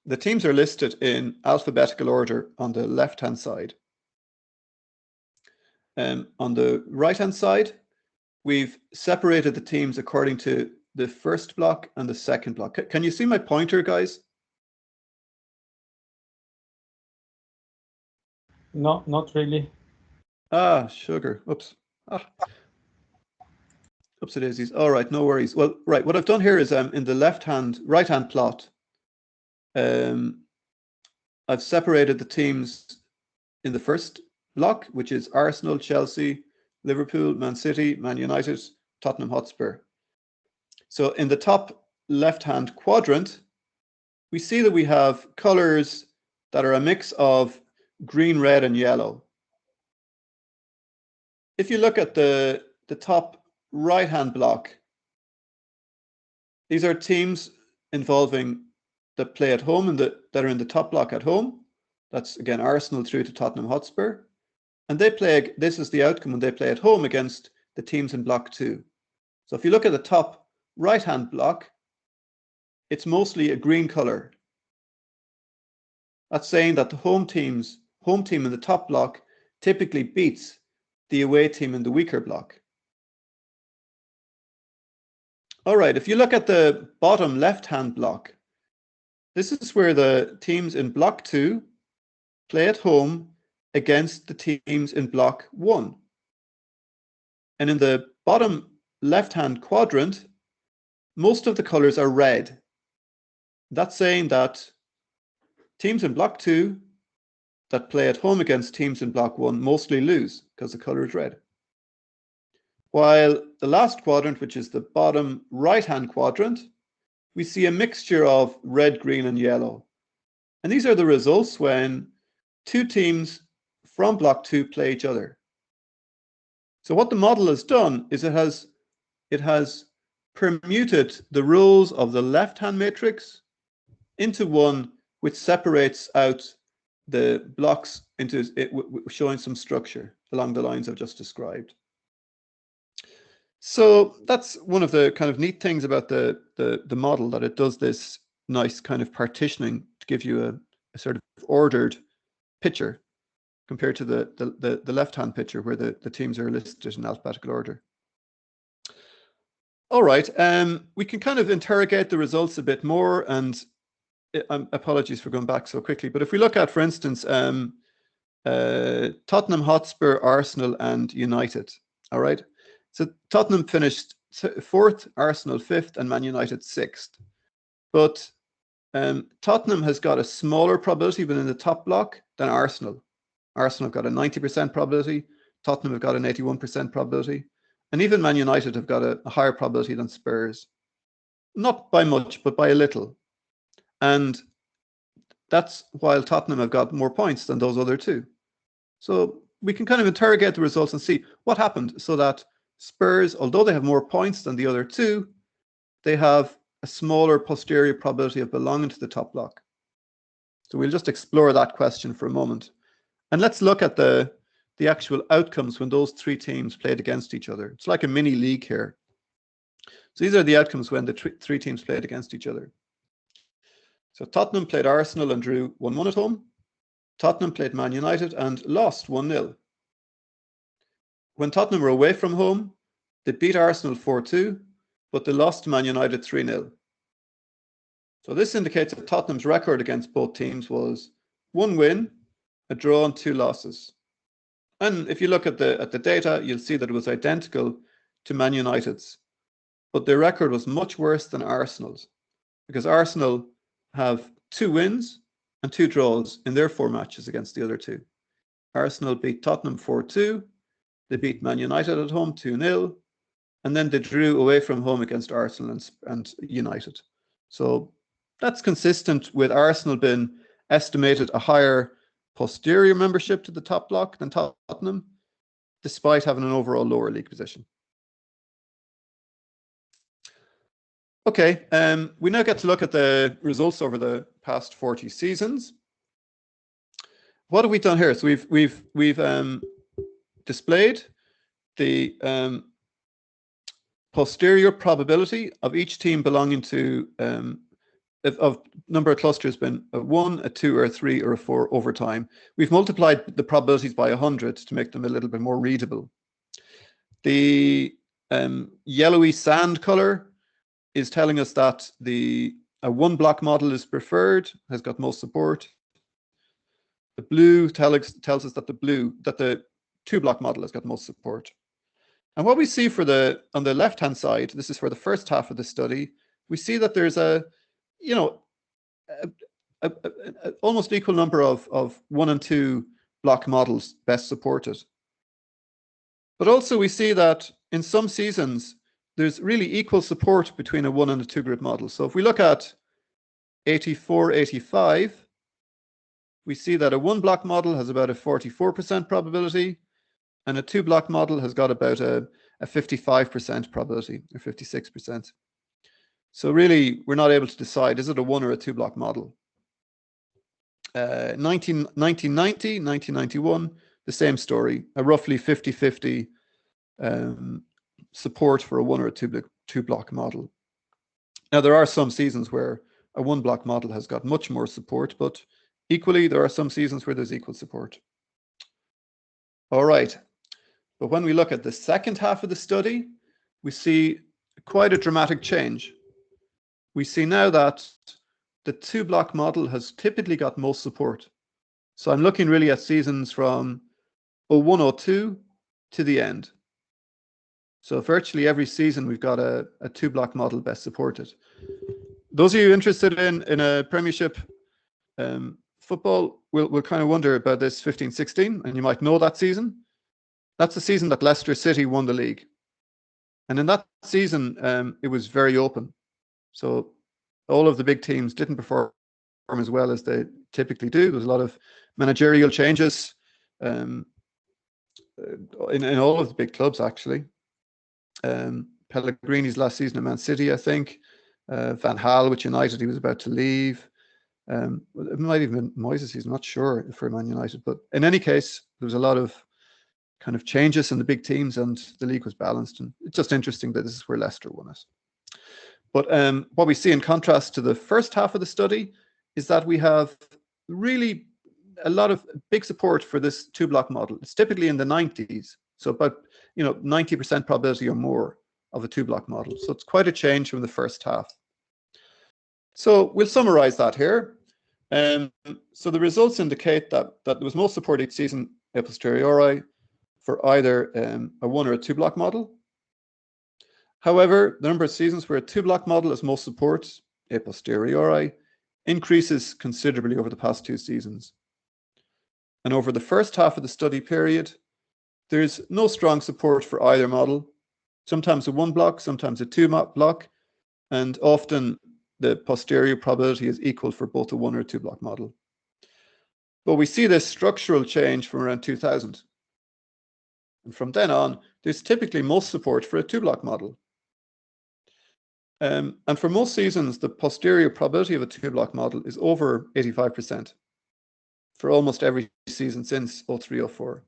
Speaker 2: The teams are listed in alphabetical order on the left-hand side. On the right-hand side, we've separated the teams according to the first block and the second block. Can you see my pointer, guys?
Speaker 1: No, not really.
Speaker 2: Ah, sugar. Oops. Ah. Oopsie daisies. All right, no worries. Well, right, what I've done here is in the right-hand plot, I've separated the teams in the first block, which is Arsenal, Chelsea, Liverpool, Man City, Man United, Tottenham Hotspur. So in the top left-hand quadrant, we see that we have colors that are a mix of green, red, and yellow. If you look at the top right-hand block, these are teams involving that play at home and that are in the top block at home. That's again Arsenal through to Tottenham Hotspur. And they play, this is the outcome when they play at home against the teams in block 2. So if you look at the top right-hand block, it's mostly a green color. That's saying that the home team in the top block typically beats the away team in the weaker block. All right, if you look at the bottom left-hand block, this is where the teams in block 2 play at home against the teams in block 1. And in the bottom left-hand quadrant, most of the colors are red. That's saying that teams in block 2 that play at home against teams in block 1 mostly lose because the color is red. While the last quadrant, which is the bottom right-hand quadrant, we see a mixture of red, green, and yellow. And these are the results when two teams from block 2 play each other. So what the model has done is it has permuted the rows of the left-hand matrix into one which separates out the blocks into it, showing some structure along the lines I've just described. So that's one of the kind of neat things about the model, that it does this nice kind of partitioning to give you a sort of ordered picture compared to the left-hand picture where the teams are listed in alphabetical order. All right, we can kind of interrogate the results a bit more, and apologies for going back so quickly, but if we look at, for instance, Tottenham Hotspur, Arsenal, and United, all right? So Tottenham finished 4th, Arsenal 5th, and Man United 6th. But Tottenham has got a smaller probability within the top block than Arsenal. Arsenal have got a 90% probability, Tottenham have got an 81% probability, and even Man United have got a higher probability than Spurs. Not by much, but by a little. And that's while Tottenham have got more points than those other two. So we can kind of interrogate the results and see what happened so that Spurs, although they have more points than the other two, they have a smaller posterior probability of belonging to the top block. So we'll just explore that question for a moment. And let's look at the actual outcomes when those three teams played against each other. It's like a mini league here. So these are the outcomes when the three teams played against each other. So Tottenham played Arsenal and drew 1-1 at home. Tottenham played Man United and lost 1-0. When Tottenham were away from home, they beat Arsenal 4-2, but they lost to Man United 3-0. So this indicates that Tottenham's record against both teams was 1 win, a draw, and 2 losses. And if you look at the data, you'll see that it was identical to Man United's, but their record was much worse than Arsenal's, because Arsenal have 2 wins and 2 draws in their 4 matches against the other two. Arsenal beat Tottenham 4-2, they beat Man United at home 2-0, and then they drew away from home against Arsenal and United. So that's consistent with Arsenal being estimated a higher posterior membership to the top block than Tottenham, despite having an overall lower league position. Okay, we now get to look at the results over the past 40 seasons. What have we done here? So we've displayed the posterior probability of each team belonging to of number of clusters been a 1, a 2, or a 3, or a 4 over time. We've multiplied the probabilities by 100 to make them a little bit more readable. The yellowy sand color is telling us that a one block model is preferred, has got most support. The blue tells us that the two block model has got most support. And what we see on the left hand side, this is for the first half of the study, we see that there's a almost equal number of 1 and 2 block models best supported. But also we see that in some seasons, there's really equal support between a 1 and a 2 group model. So if we look at 84, 85, we see that a 1 block model has about a 44% probability, and a 2 block model has got about a 55% probability, or 56%. So really, we're not able to decide, is it a 1 or a 2 block model? 1990, 1991, the same story, a roughly 50-50 support for a 1 or a 2 block model. Now, there are some seasons where a 1 block model has got much more support, but equally, there are some seasons where there's equal support. All right. But when we look at the second half of the study, we see quite a dramatic change. We see now that the 2 block model has typically got most support. So I'm looking really at seasons from 01, 02 to the end. So virtually every season we've got a 2 block model best supported. Those of you interested in a Premiership football will kind of wonder about this 15-16, and you might know that season. That's the season that Leicester City won the league. And in that season, it was very open. So all of the big teams didn't perform as well as they typically do. There was a lot of managerial changes in all of the big clubs, actually. Pellegrini's last season at Man City, I think. Van Gaal with United, he was about to leave. It might even been Moyes' season, I'm not sure for Man United. But in any case, there was a lot of kind of changes in the big teams, and the league was balanced. And it's just interesting that this is where Leicester won it. But what we see in contrast to the first half of the study is that we have really a lot of big support for this 2 block model. It's typically in the 90s, so about 90% probability or more of a 2 block model. So it's quite a change from the first half. So we'll summarize that here. So the results indicate that there was most support each season a posteriori for either a 1 or a 2 block model. However, the number of seasons where a 2 block model has most support a posteriori increases considerably over the past 2 seasons. And over the first half of the study period, there's no strong support for either model. Sometimes a 1 block, sometimes a 2 block, and often the posterior probability is equal for both a 1 or a 2 block model. But we see this structural change from around 2000. And from then on, there's typically most support for a 2 block model. And for most seasons, the posterior probability of a 2 block model is over 85% for almost every season since 03-04.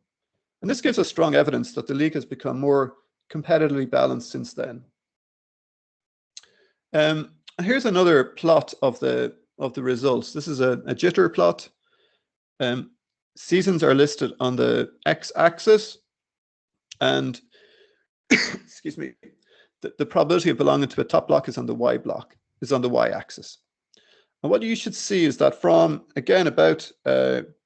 Speaker 2: And this gives us strong evidence that the league has become more competitively balanced since then. And here's another plot of the results. This is a jitter plot. Seasons are listed on the x-axis, and excuse me, the probability of belonging to a top block is on the y-axis. And what you should see is that from, again, about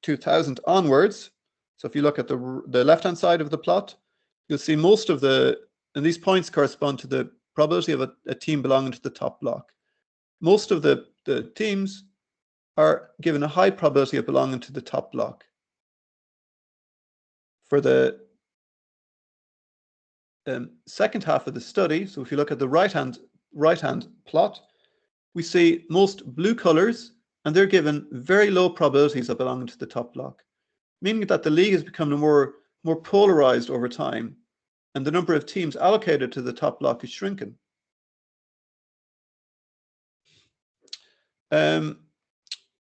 Speaker 2: 2000 onwards, so if you look at the left-hand side of the plot, you'll see most of and these points correspond to the probability of a team belonging to the top block. Most of the teams are given a high probability of belonging to the top block. For the second half of the study, so if you look at the right-hand plot, we see most blue colors, and they're given very low probabilities of belonging to the top block, meaning that the league has become more polarized over time, and the number of teams allocated to the top block is shrinking.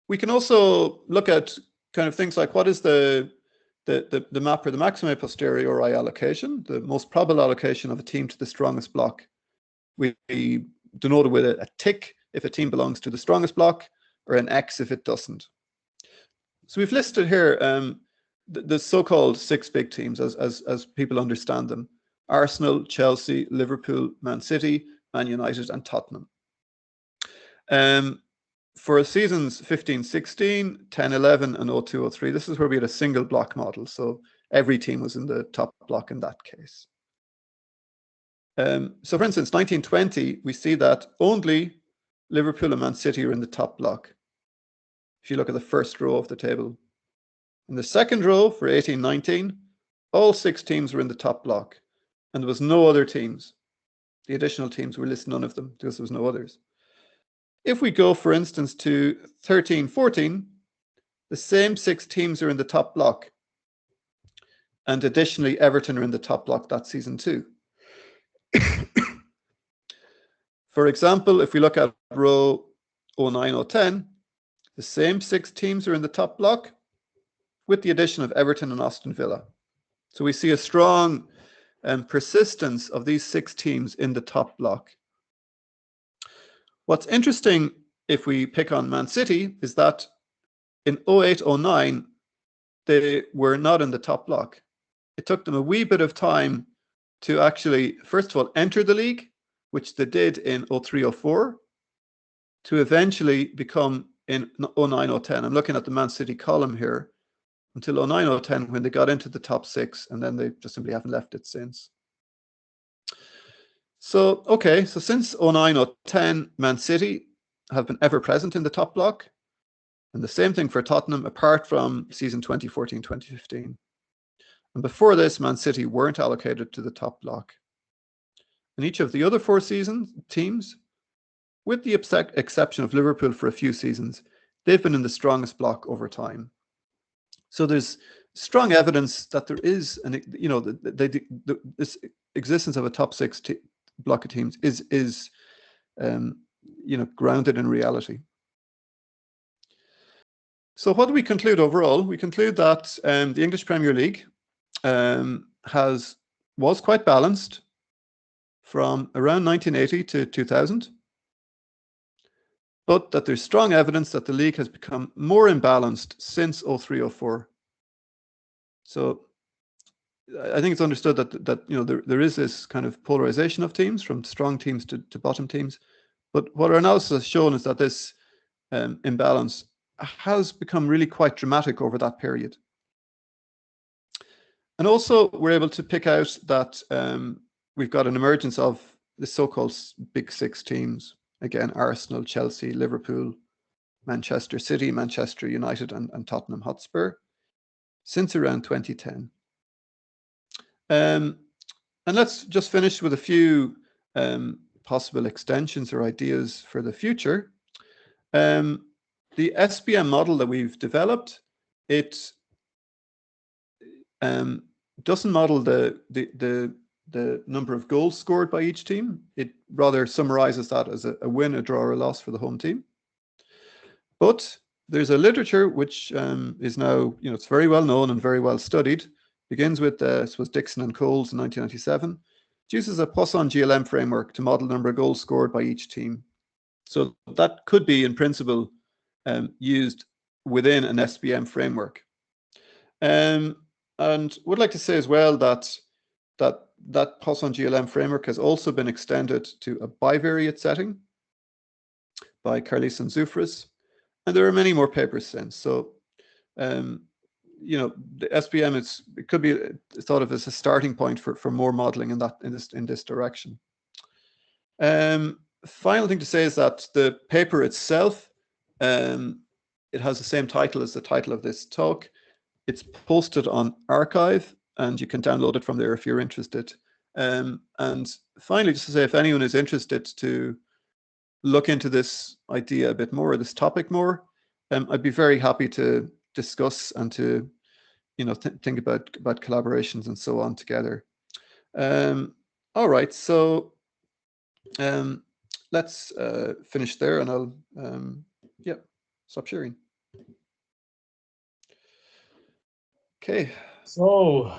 Speaker 2: We can also look at kind of things like what is the map or the maximum a posteriori allocation, the most probable allocation of a team to the strongest block. We denote it with a tick if a team belongs to the strongest block, or an X if it doesn't. So we've listed here the so-called 6 big teams as people understand them: Arsenal, Chelsea, Liverpool, Man City, Man United, and Tottenham. For seasons 15-16, 10-11, and 02-03, this is where we had a single block model. So every team was in the top block in that case. So for instance, 1920, we see that only Liverpool and Man City are in the top block. If you look at the first row of the table. In the second row for 18-19, all 6 teams were in the top block, and there was no other teams. The additional teams were listed, none of them, because there was no others. If we go, for instance, to 13-14, the same 6 teams are in the top block, and additionally, Everton are in the top block that season too. For example, if we look at row 09-010, the same 6 teams are in the top block, with the addition of Everton and Aston Villa. So we see a strong persistence of these 6 teams in the top block. What's interesting, if we pick on Man City, is that in 08-09, they were not in the top block. It took them a wee bit of time to actually, first of all, enter the league, which they did in 03-04, to eventually become in 09-10. I'm looking at the Man City column here, until 09-10 when they got into the top 6, and then they just simply haven't left it since. So, okay, so since 09-10, Man City have been ever present in the top block, and the same thing for Tottenham, apart from season 2014-2015. And before this, Man City weren't allocated to the top block. In each of the other 4 teams, with the exception of Liverpool for a few seasons, they've been in the strongest block over time. So there's strong evidence that there is, this existence of a top 6 block of teams is grounded in reality. So what do we conclude overall? We conclude that the English Premier League was quite balanced from around 1980 to 2000, but that there's strong evidence that the league has become more imbalanced since 03-04. So I think it's understood that there is this kind of polarization of teams from strong teams to bottom teams. But what our analysis has shown is that this imbalance has become really quite dramatic over that period. And also we're able to pick out that we've got an emergence of the so-called big 6 teams. Again, Arsenal, Chelsea, Liverpool, Manchester City, Manchester United, and Tottenham Hotspur since around 2010. And let's just finish with a few possible extensions or ideas for the future. The SPM model that we've developed, it doesn't model the number of goals scored by each team. It rather summarizes that as a win, a draw, or a loss for the home team. But there's a literature which is now, it's very well known and very well studied. Begins with, this was Dixon and Coles in 1997. It uses a Poisson GLM framework to model the number of goals scored by each team. So that could be, in principle, used within an SPM framework. And would like to say as well that Poisson GLM framework has also been extended to a bivariate setting by Carlis and Zoufras, and there are many more papers since. So, the SPM it could be thought of as a starting point for more modeling in this direction. Final thing to say is that the paper itself, it has the same title as the title of this talk. It's posted on arXiv, and you can download it from there if you're interested. And finally, just to say, if anyone is interested to look into this idea a bit more, this topic more, I'd be very happy to discuss and to, think about collaborations and so on together. All right, so let's finish there, and I'll stop sharing. Okay.
Speaker 1: So,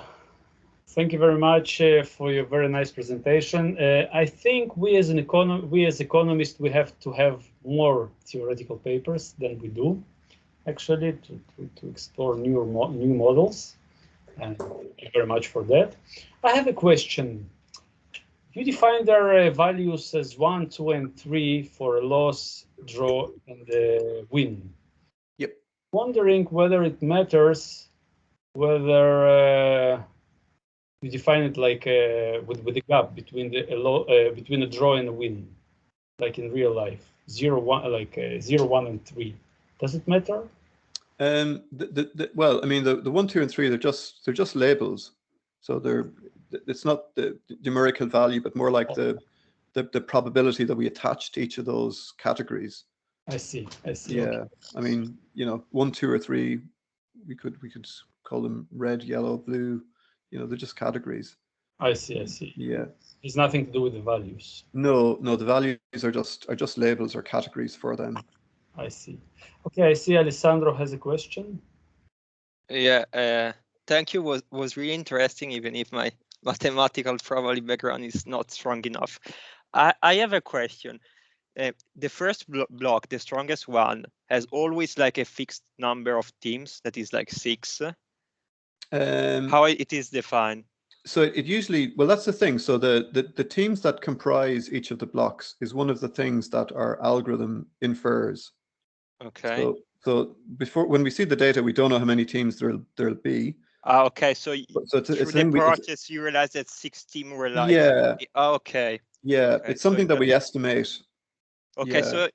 Speaker 1: thank you very much for your very nice presentation. I think we as economists, we have to have more theoretical papers than we do, actually, to explore new models. And thank you very much for that. I have a question. you define their values as 1, 2, and 3 for a loss, draw, and win.
Speaker 2: Yep.
Speaker 1: Wondering whether it matters whether you define it like with a gap between between a draw and a win, like in real life, 0, 1, like 0, 1, and 3. Does it matter?
Speaker 2: Well, I mean, the 1, 2, and 3, they're just labels. So it's not the numerical value, but more like the probability that we attach to each of those categories.
Speaker 1: I see.
Speaker 2: Yeah.
Speaker 1: Okay.
Speaker 2: I mean, 1, 2, or 3, we could call them red, yellow, blue. They're just categories.
Speaker 1: I see.
Speaker 2: Yeah.
Speaker 1: It's nothing to do with the values.
Speaker 2: No, the values are just labels or categories for them.
Speaker 1: I see. Okay, I see Alessandro has a question.
Speaker 3: Yeah, thank you. Was really interesting, even if my mathematical probably background is not strong enough. I have a question. The first block, the strongest one, has always like a fixed number of teams, that is like 6. How it is defined?
Speaker 2: So it usually, well, that's the thing. So the teams that comprise each of the blocks is one of the things that our algorithm infers.
Speaker 3: Okay.
Speaker 2: So when we see the data, we don't know how many teams there'll be.
Speaker 3: Okay, so through the process, you realize that 6 teams were like.
Speaker 2: Yeah.
Speaker 3: Okay.
Speaker 2: Yeah,
Speaker 3: okay,
Speaker 2: it's something that we estimate.
Speaker 3: Okay,
Speaker 2: yeah.
Speaker 3: So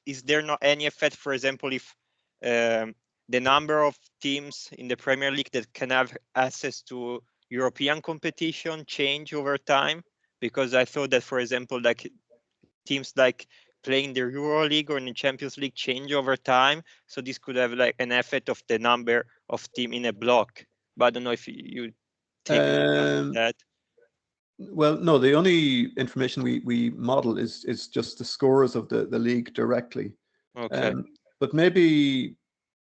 Speaker 3: is there not any effect, for example, if the number of teams in the Premier League that can have access to European competition change over time? Because I thought that, for example, like teams like playing the Euro League or in the Champions League change over time. So this could have like an effect of the number of teams in a block. But I don't know if you take that.
Speaker 2: Well, no, the only information we model is just the scores of the league directly.
Speaker 3: Okay.
Speaker 2: But maybe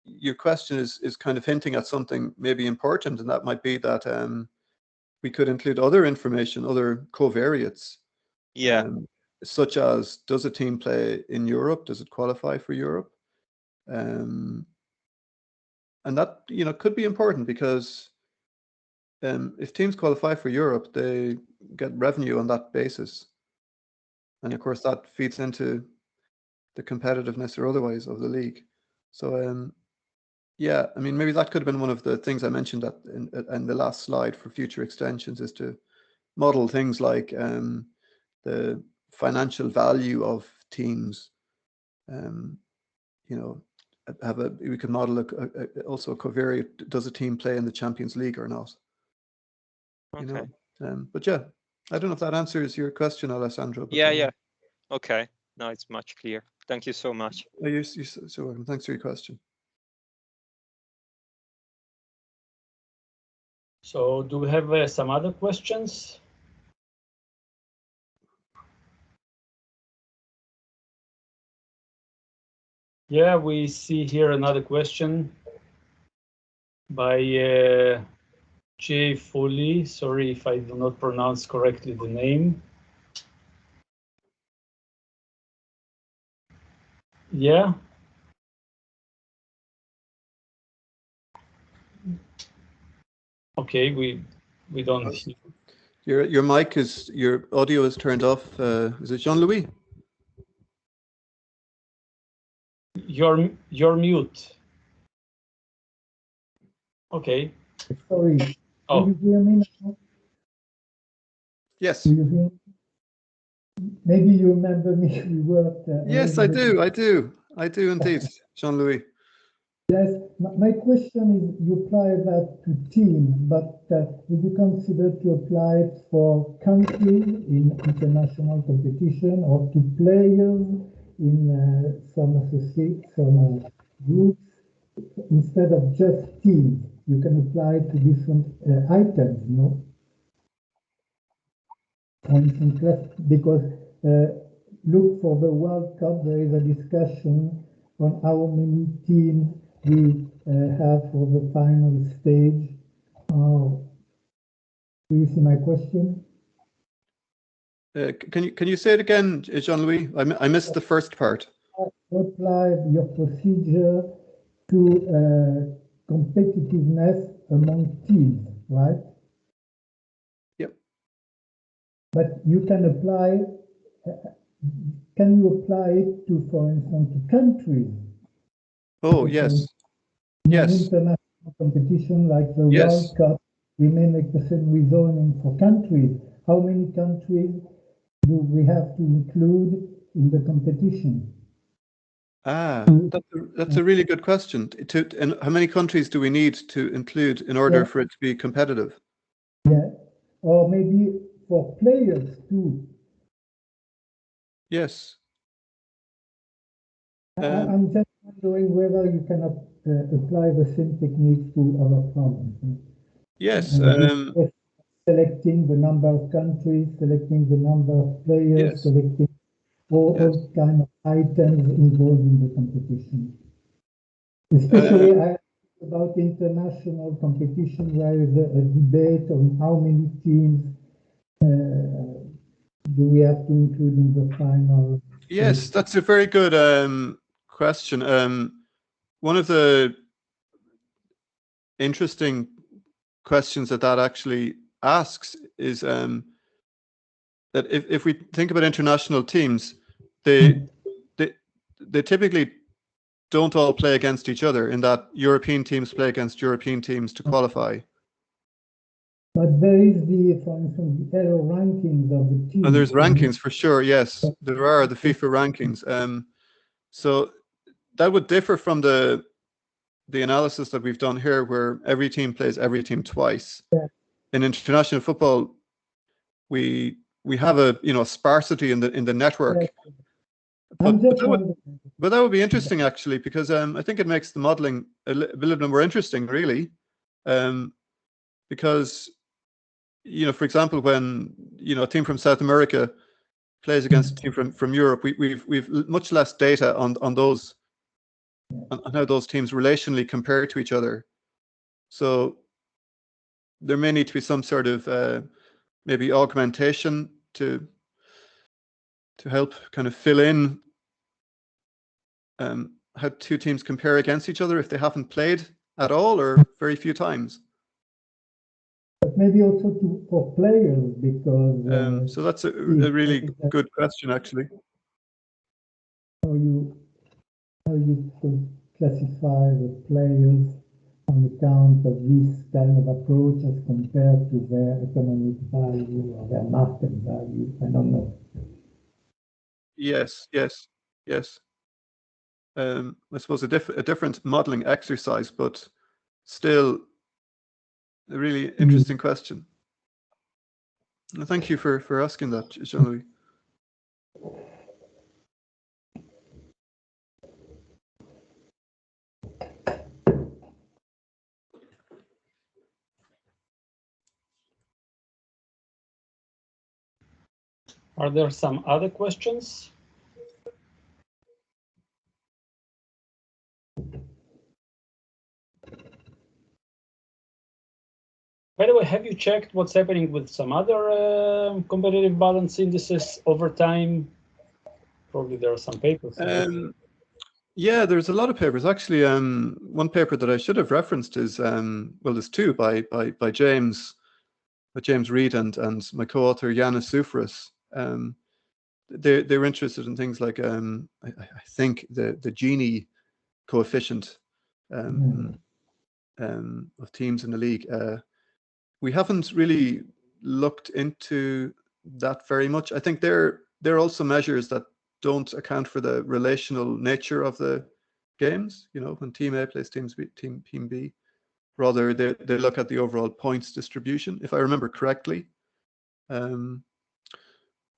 Speaker 2: your question is kind of hinting at something maybe important, and that might be that we could include other information, other covariates.
Speaker 3: Yeah.
Speaker 2: Such as, does a team play in Europe? Does it qualify for Europe? And that could be important because if teams qualify for Europe, they get revenue on that basis, and of course that feeds into the competitiveness or otherwise of the league. So yeah, I mean, maybe that could have been one of the things I mentioned in the last slide for future extensions, is to model things like the financial value of teams. We could model also a covariate. Does a team play in the Champions League or not?
Speaker 3: Okay.
Speaker 2: But yeah, I don't know if that answers your question, Alessandro.
Speaker 3: Yeah. Okay. No, it's much clearer. Thank you so much.
Speaker 2: You're so welcome. Thanks for your question.
Speaker 1: So do we have some other questions? Yeah, we see here another question by J. Foley. Sorry if I do not pronounce correctly the name. Yeah. Okay, we don't hear.
Speaker 2: Your mic your audio is turned off. Is it Jean-Louis?
Speaker 1: You're mute. Okay.
Speaker 4: Sorry.
Speaker 1: Oh.
Speaker 4: Do you hear me now?
Speaker 2: Yes.
Speaker 4: Do you hear me? Maybe you remember me. We worked.
Speaker 2: Yes, I do indeed, Jean-Louis.
Speaker 4: Yes. My question is: you apply that to teams, but would you consider to apply it for countries in international competition, or to players in some groups? Instead of just teams, you can apply it to different items, no? For instance, because look, for the World Cup, there is a discussion on how many teams we have for the final stage. Do you see my question?
Speaker 2: Can you say it again, Jean-Louis? I missed the first part.
Speaker 4: Apply your procedure to competitiveness among teams, right?
Speaker 2: Yep.
Speaker 4: But you can apply. Can you apply it to, for instance, to countries?
Speaker 2: Oh, yes.
Speaker 4: In
Speaker 2: Yes.
Speaker 4: an international competition like the
Speaker 2: Yes.
Speaker 4: World Cup, we may make the same reasoning for countries. How many countries do we have to include in the competition?
Speaker 2: Ah, that's a really good question. And how many countries do we need to include in order for it to be competitive?
Speaker 4: Yeah, or maybe for players too.
Speaker 2: Yes.
Speaker 4: I'm just wondering whether you cannot apply the same techniques to other problems.
Speaker 2: Yes.
Speaker 4: Selecting the number of countries, selecting the number of players,
Speaker 2: Yes.
Speaker 4: selecting all kind of items involved in the competition. Especially about international competition, where there is a debate on how many teams do we have to include in the final.
Speaker 2: Yes, that's a very good question. One of the interesting questions that actually asks is that if we think about international teams, they typically don't all play against each other, in that European teams play against European teams to qualify.
Speaker 4: But there is for instance, the error rankings of the teams.
Speaker 2: And there's rankings for sure, yes. There are the FIFA rankings. So that would differ from the analysis that we've done here, where every team plays every team twice.
Speaker 4: Yeah.
Speaker 2: In international football, we have a sparsity in the network.
Speaker 4: Yeah.
Speaker 2: But that would be interesting, actually, because I think it makes the modeling a little bit more interesting, really, because for example, when a team from South America plays against a team from Europe, we've much less data on those, on how those teams relationally compare to each other. So there may need to be some sort of maybe augmentation to help kind of fill in how two teams compare against each other if they haven't played at all or very few times.
Speaker 4: But maybe also for players, because
Speaker 2: so that's a really good question, actually.
Speaker 4: How you could classify the players on account of this kind of approach as compared to their economic value or their market value? I don't know.
Speaker 2: Yes. I suppose a different modeling exercise, but still a really interesting question. Thank you for asking that, Jean-Louis.
Speaker 1: Are there some other questions? By the way, have you checked what's happening with some other competitive balance indices over time? Probably there are some papers.
Speaker 2: Yeah, there's a lot of papers. Actually, one paper that I should have referenced is, well, there's two by James Reade and my co-author Yanis Soufris. They're interested in things like I think the Gini coefficient of teams in the league. We haven't really looked into that very much. I think they're also measures that don't account for the relational nature of the games. When team A plays team B, rather they look at the overall points distribution, if I remember correctly.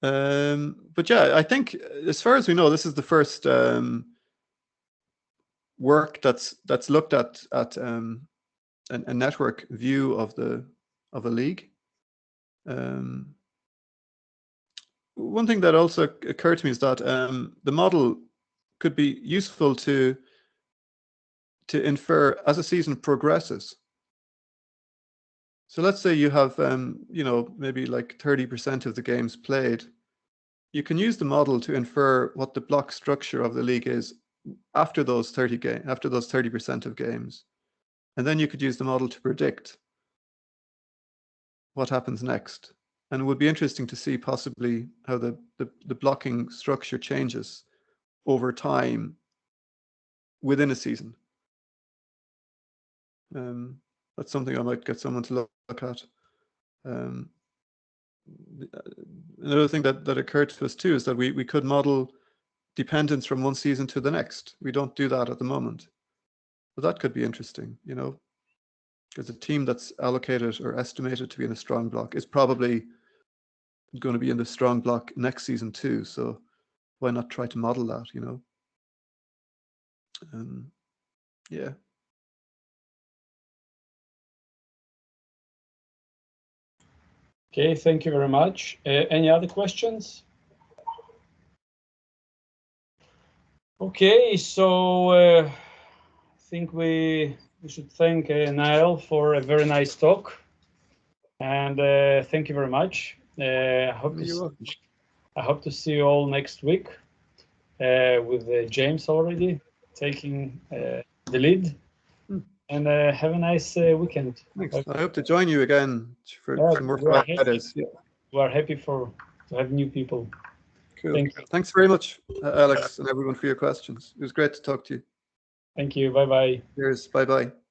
Speaker 2: But yeah, I think as far as we know, this is the first work that's looked at a network view of a league. One thing that also occurred to me is that the model could be useful to infer as a season progresses. So let's say you have maybe like 30% of the games played. You can use the model to infer what the block structure of the league is after those 30% of games, and then you could use the model to predict what happens next. And it would be interesting to see possibly how the blocking structure changes over time within a season. That's something I might get someone to look at. Another thing that occurred to us too is that we could model dependence from one season to the next. We don't do that at the moment, but that could be interesting, you know, because a team that's allocated or estimated to be in a strong block is probably going to be in the strong block next season too. So why not try to model that, you know? Yeah.
Speaker 1: Okay, thank you very much. Any other questions? Okay, so I think we should thank Niall for a very nice talk, and thank you very much. I hope to see you all next week with James already taking the lead. And have a nice weekend.
Speaker 2: Thanks. I hope to join you again for some more Fridays. Yeah.
Speaker 1: We are happy to have new people.
Speaker 2: Cool. Thank you. Thanks very much, Alex, and everyone for your questions. It was great to talk to you.
Speaker 1: Thank you. Bye-bye.
Speaker 2: Cheers. Bye-bye.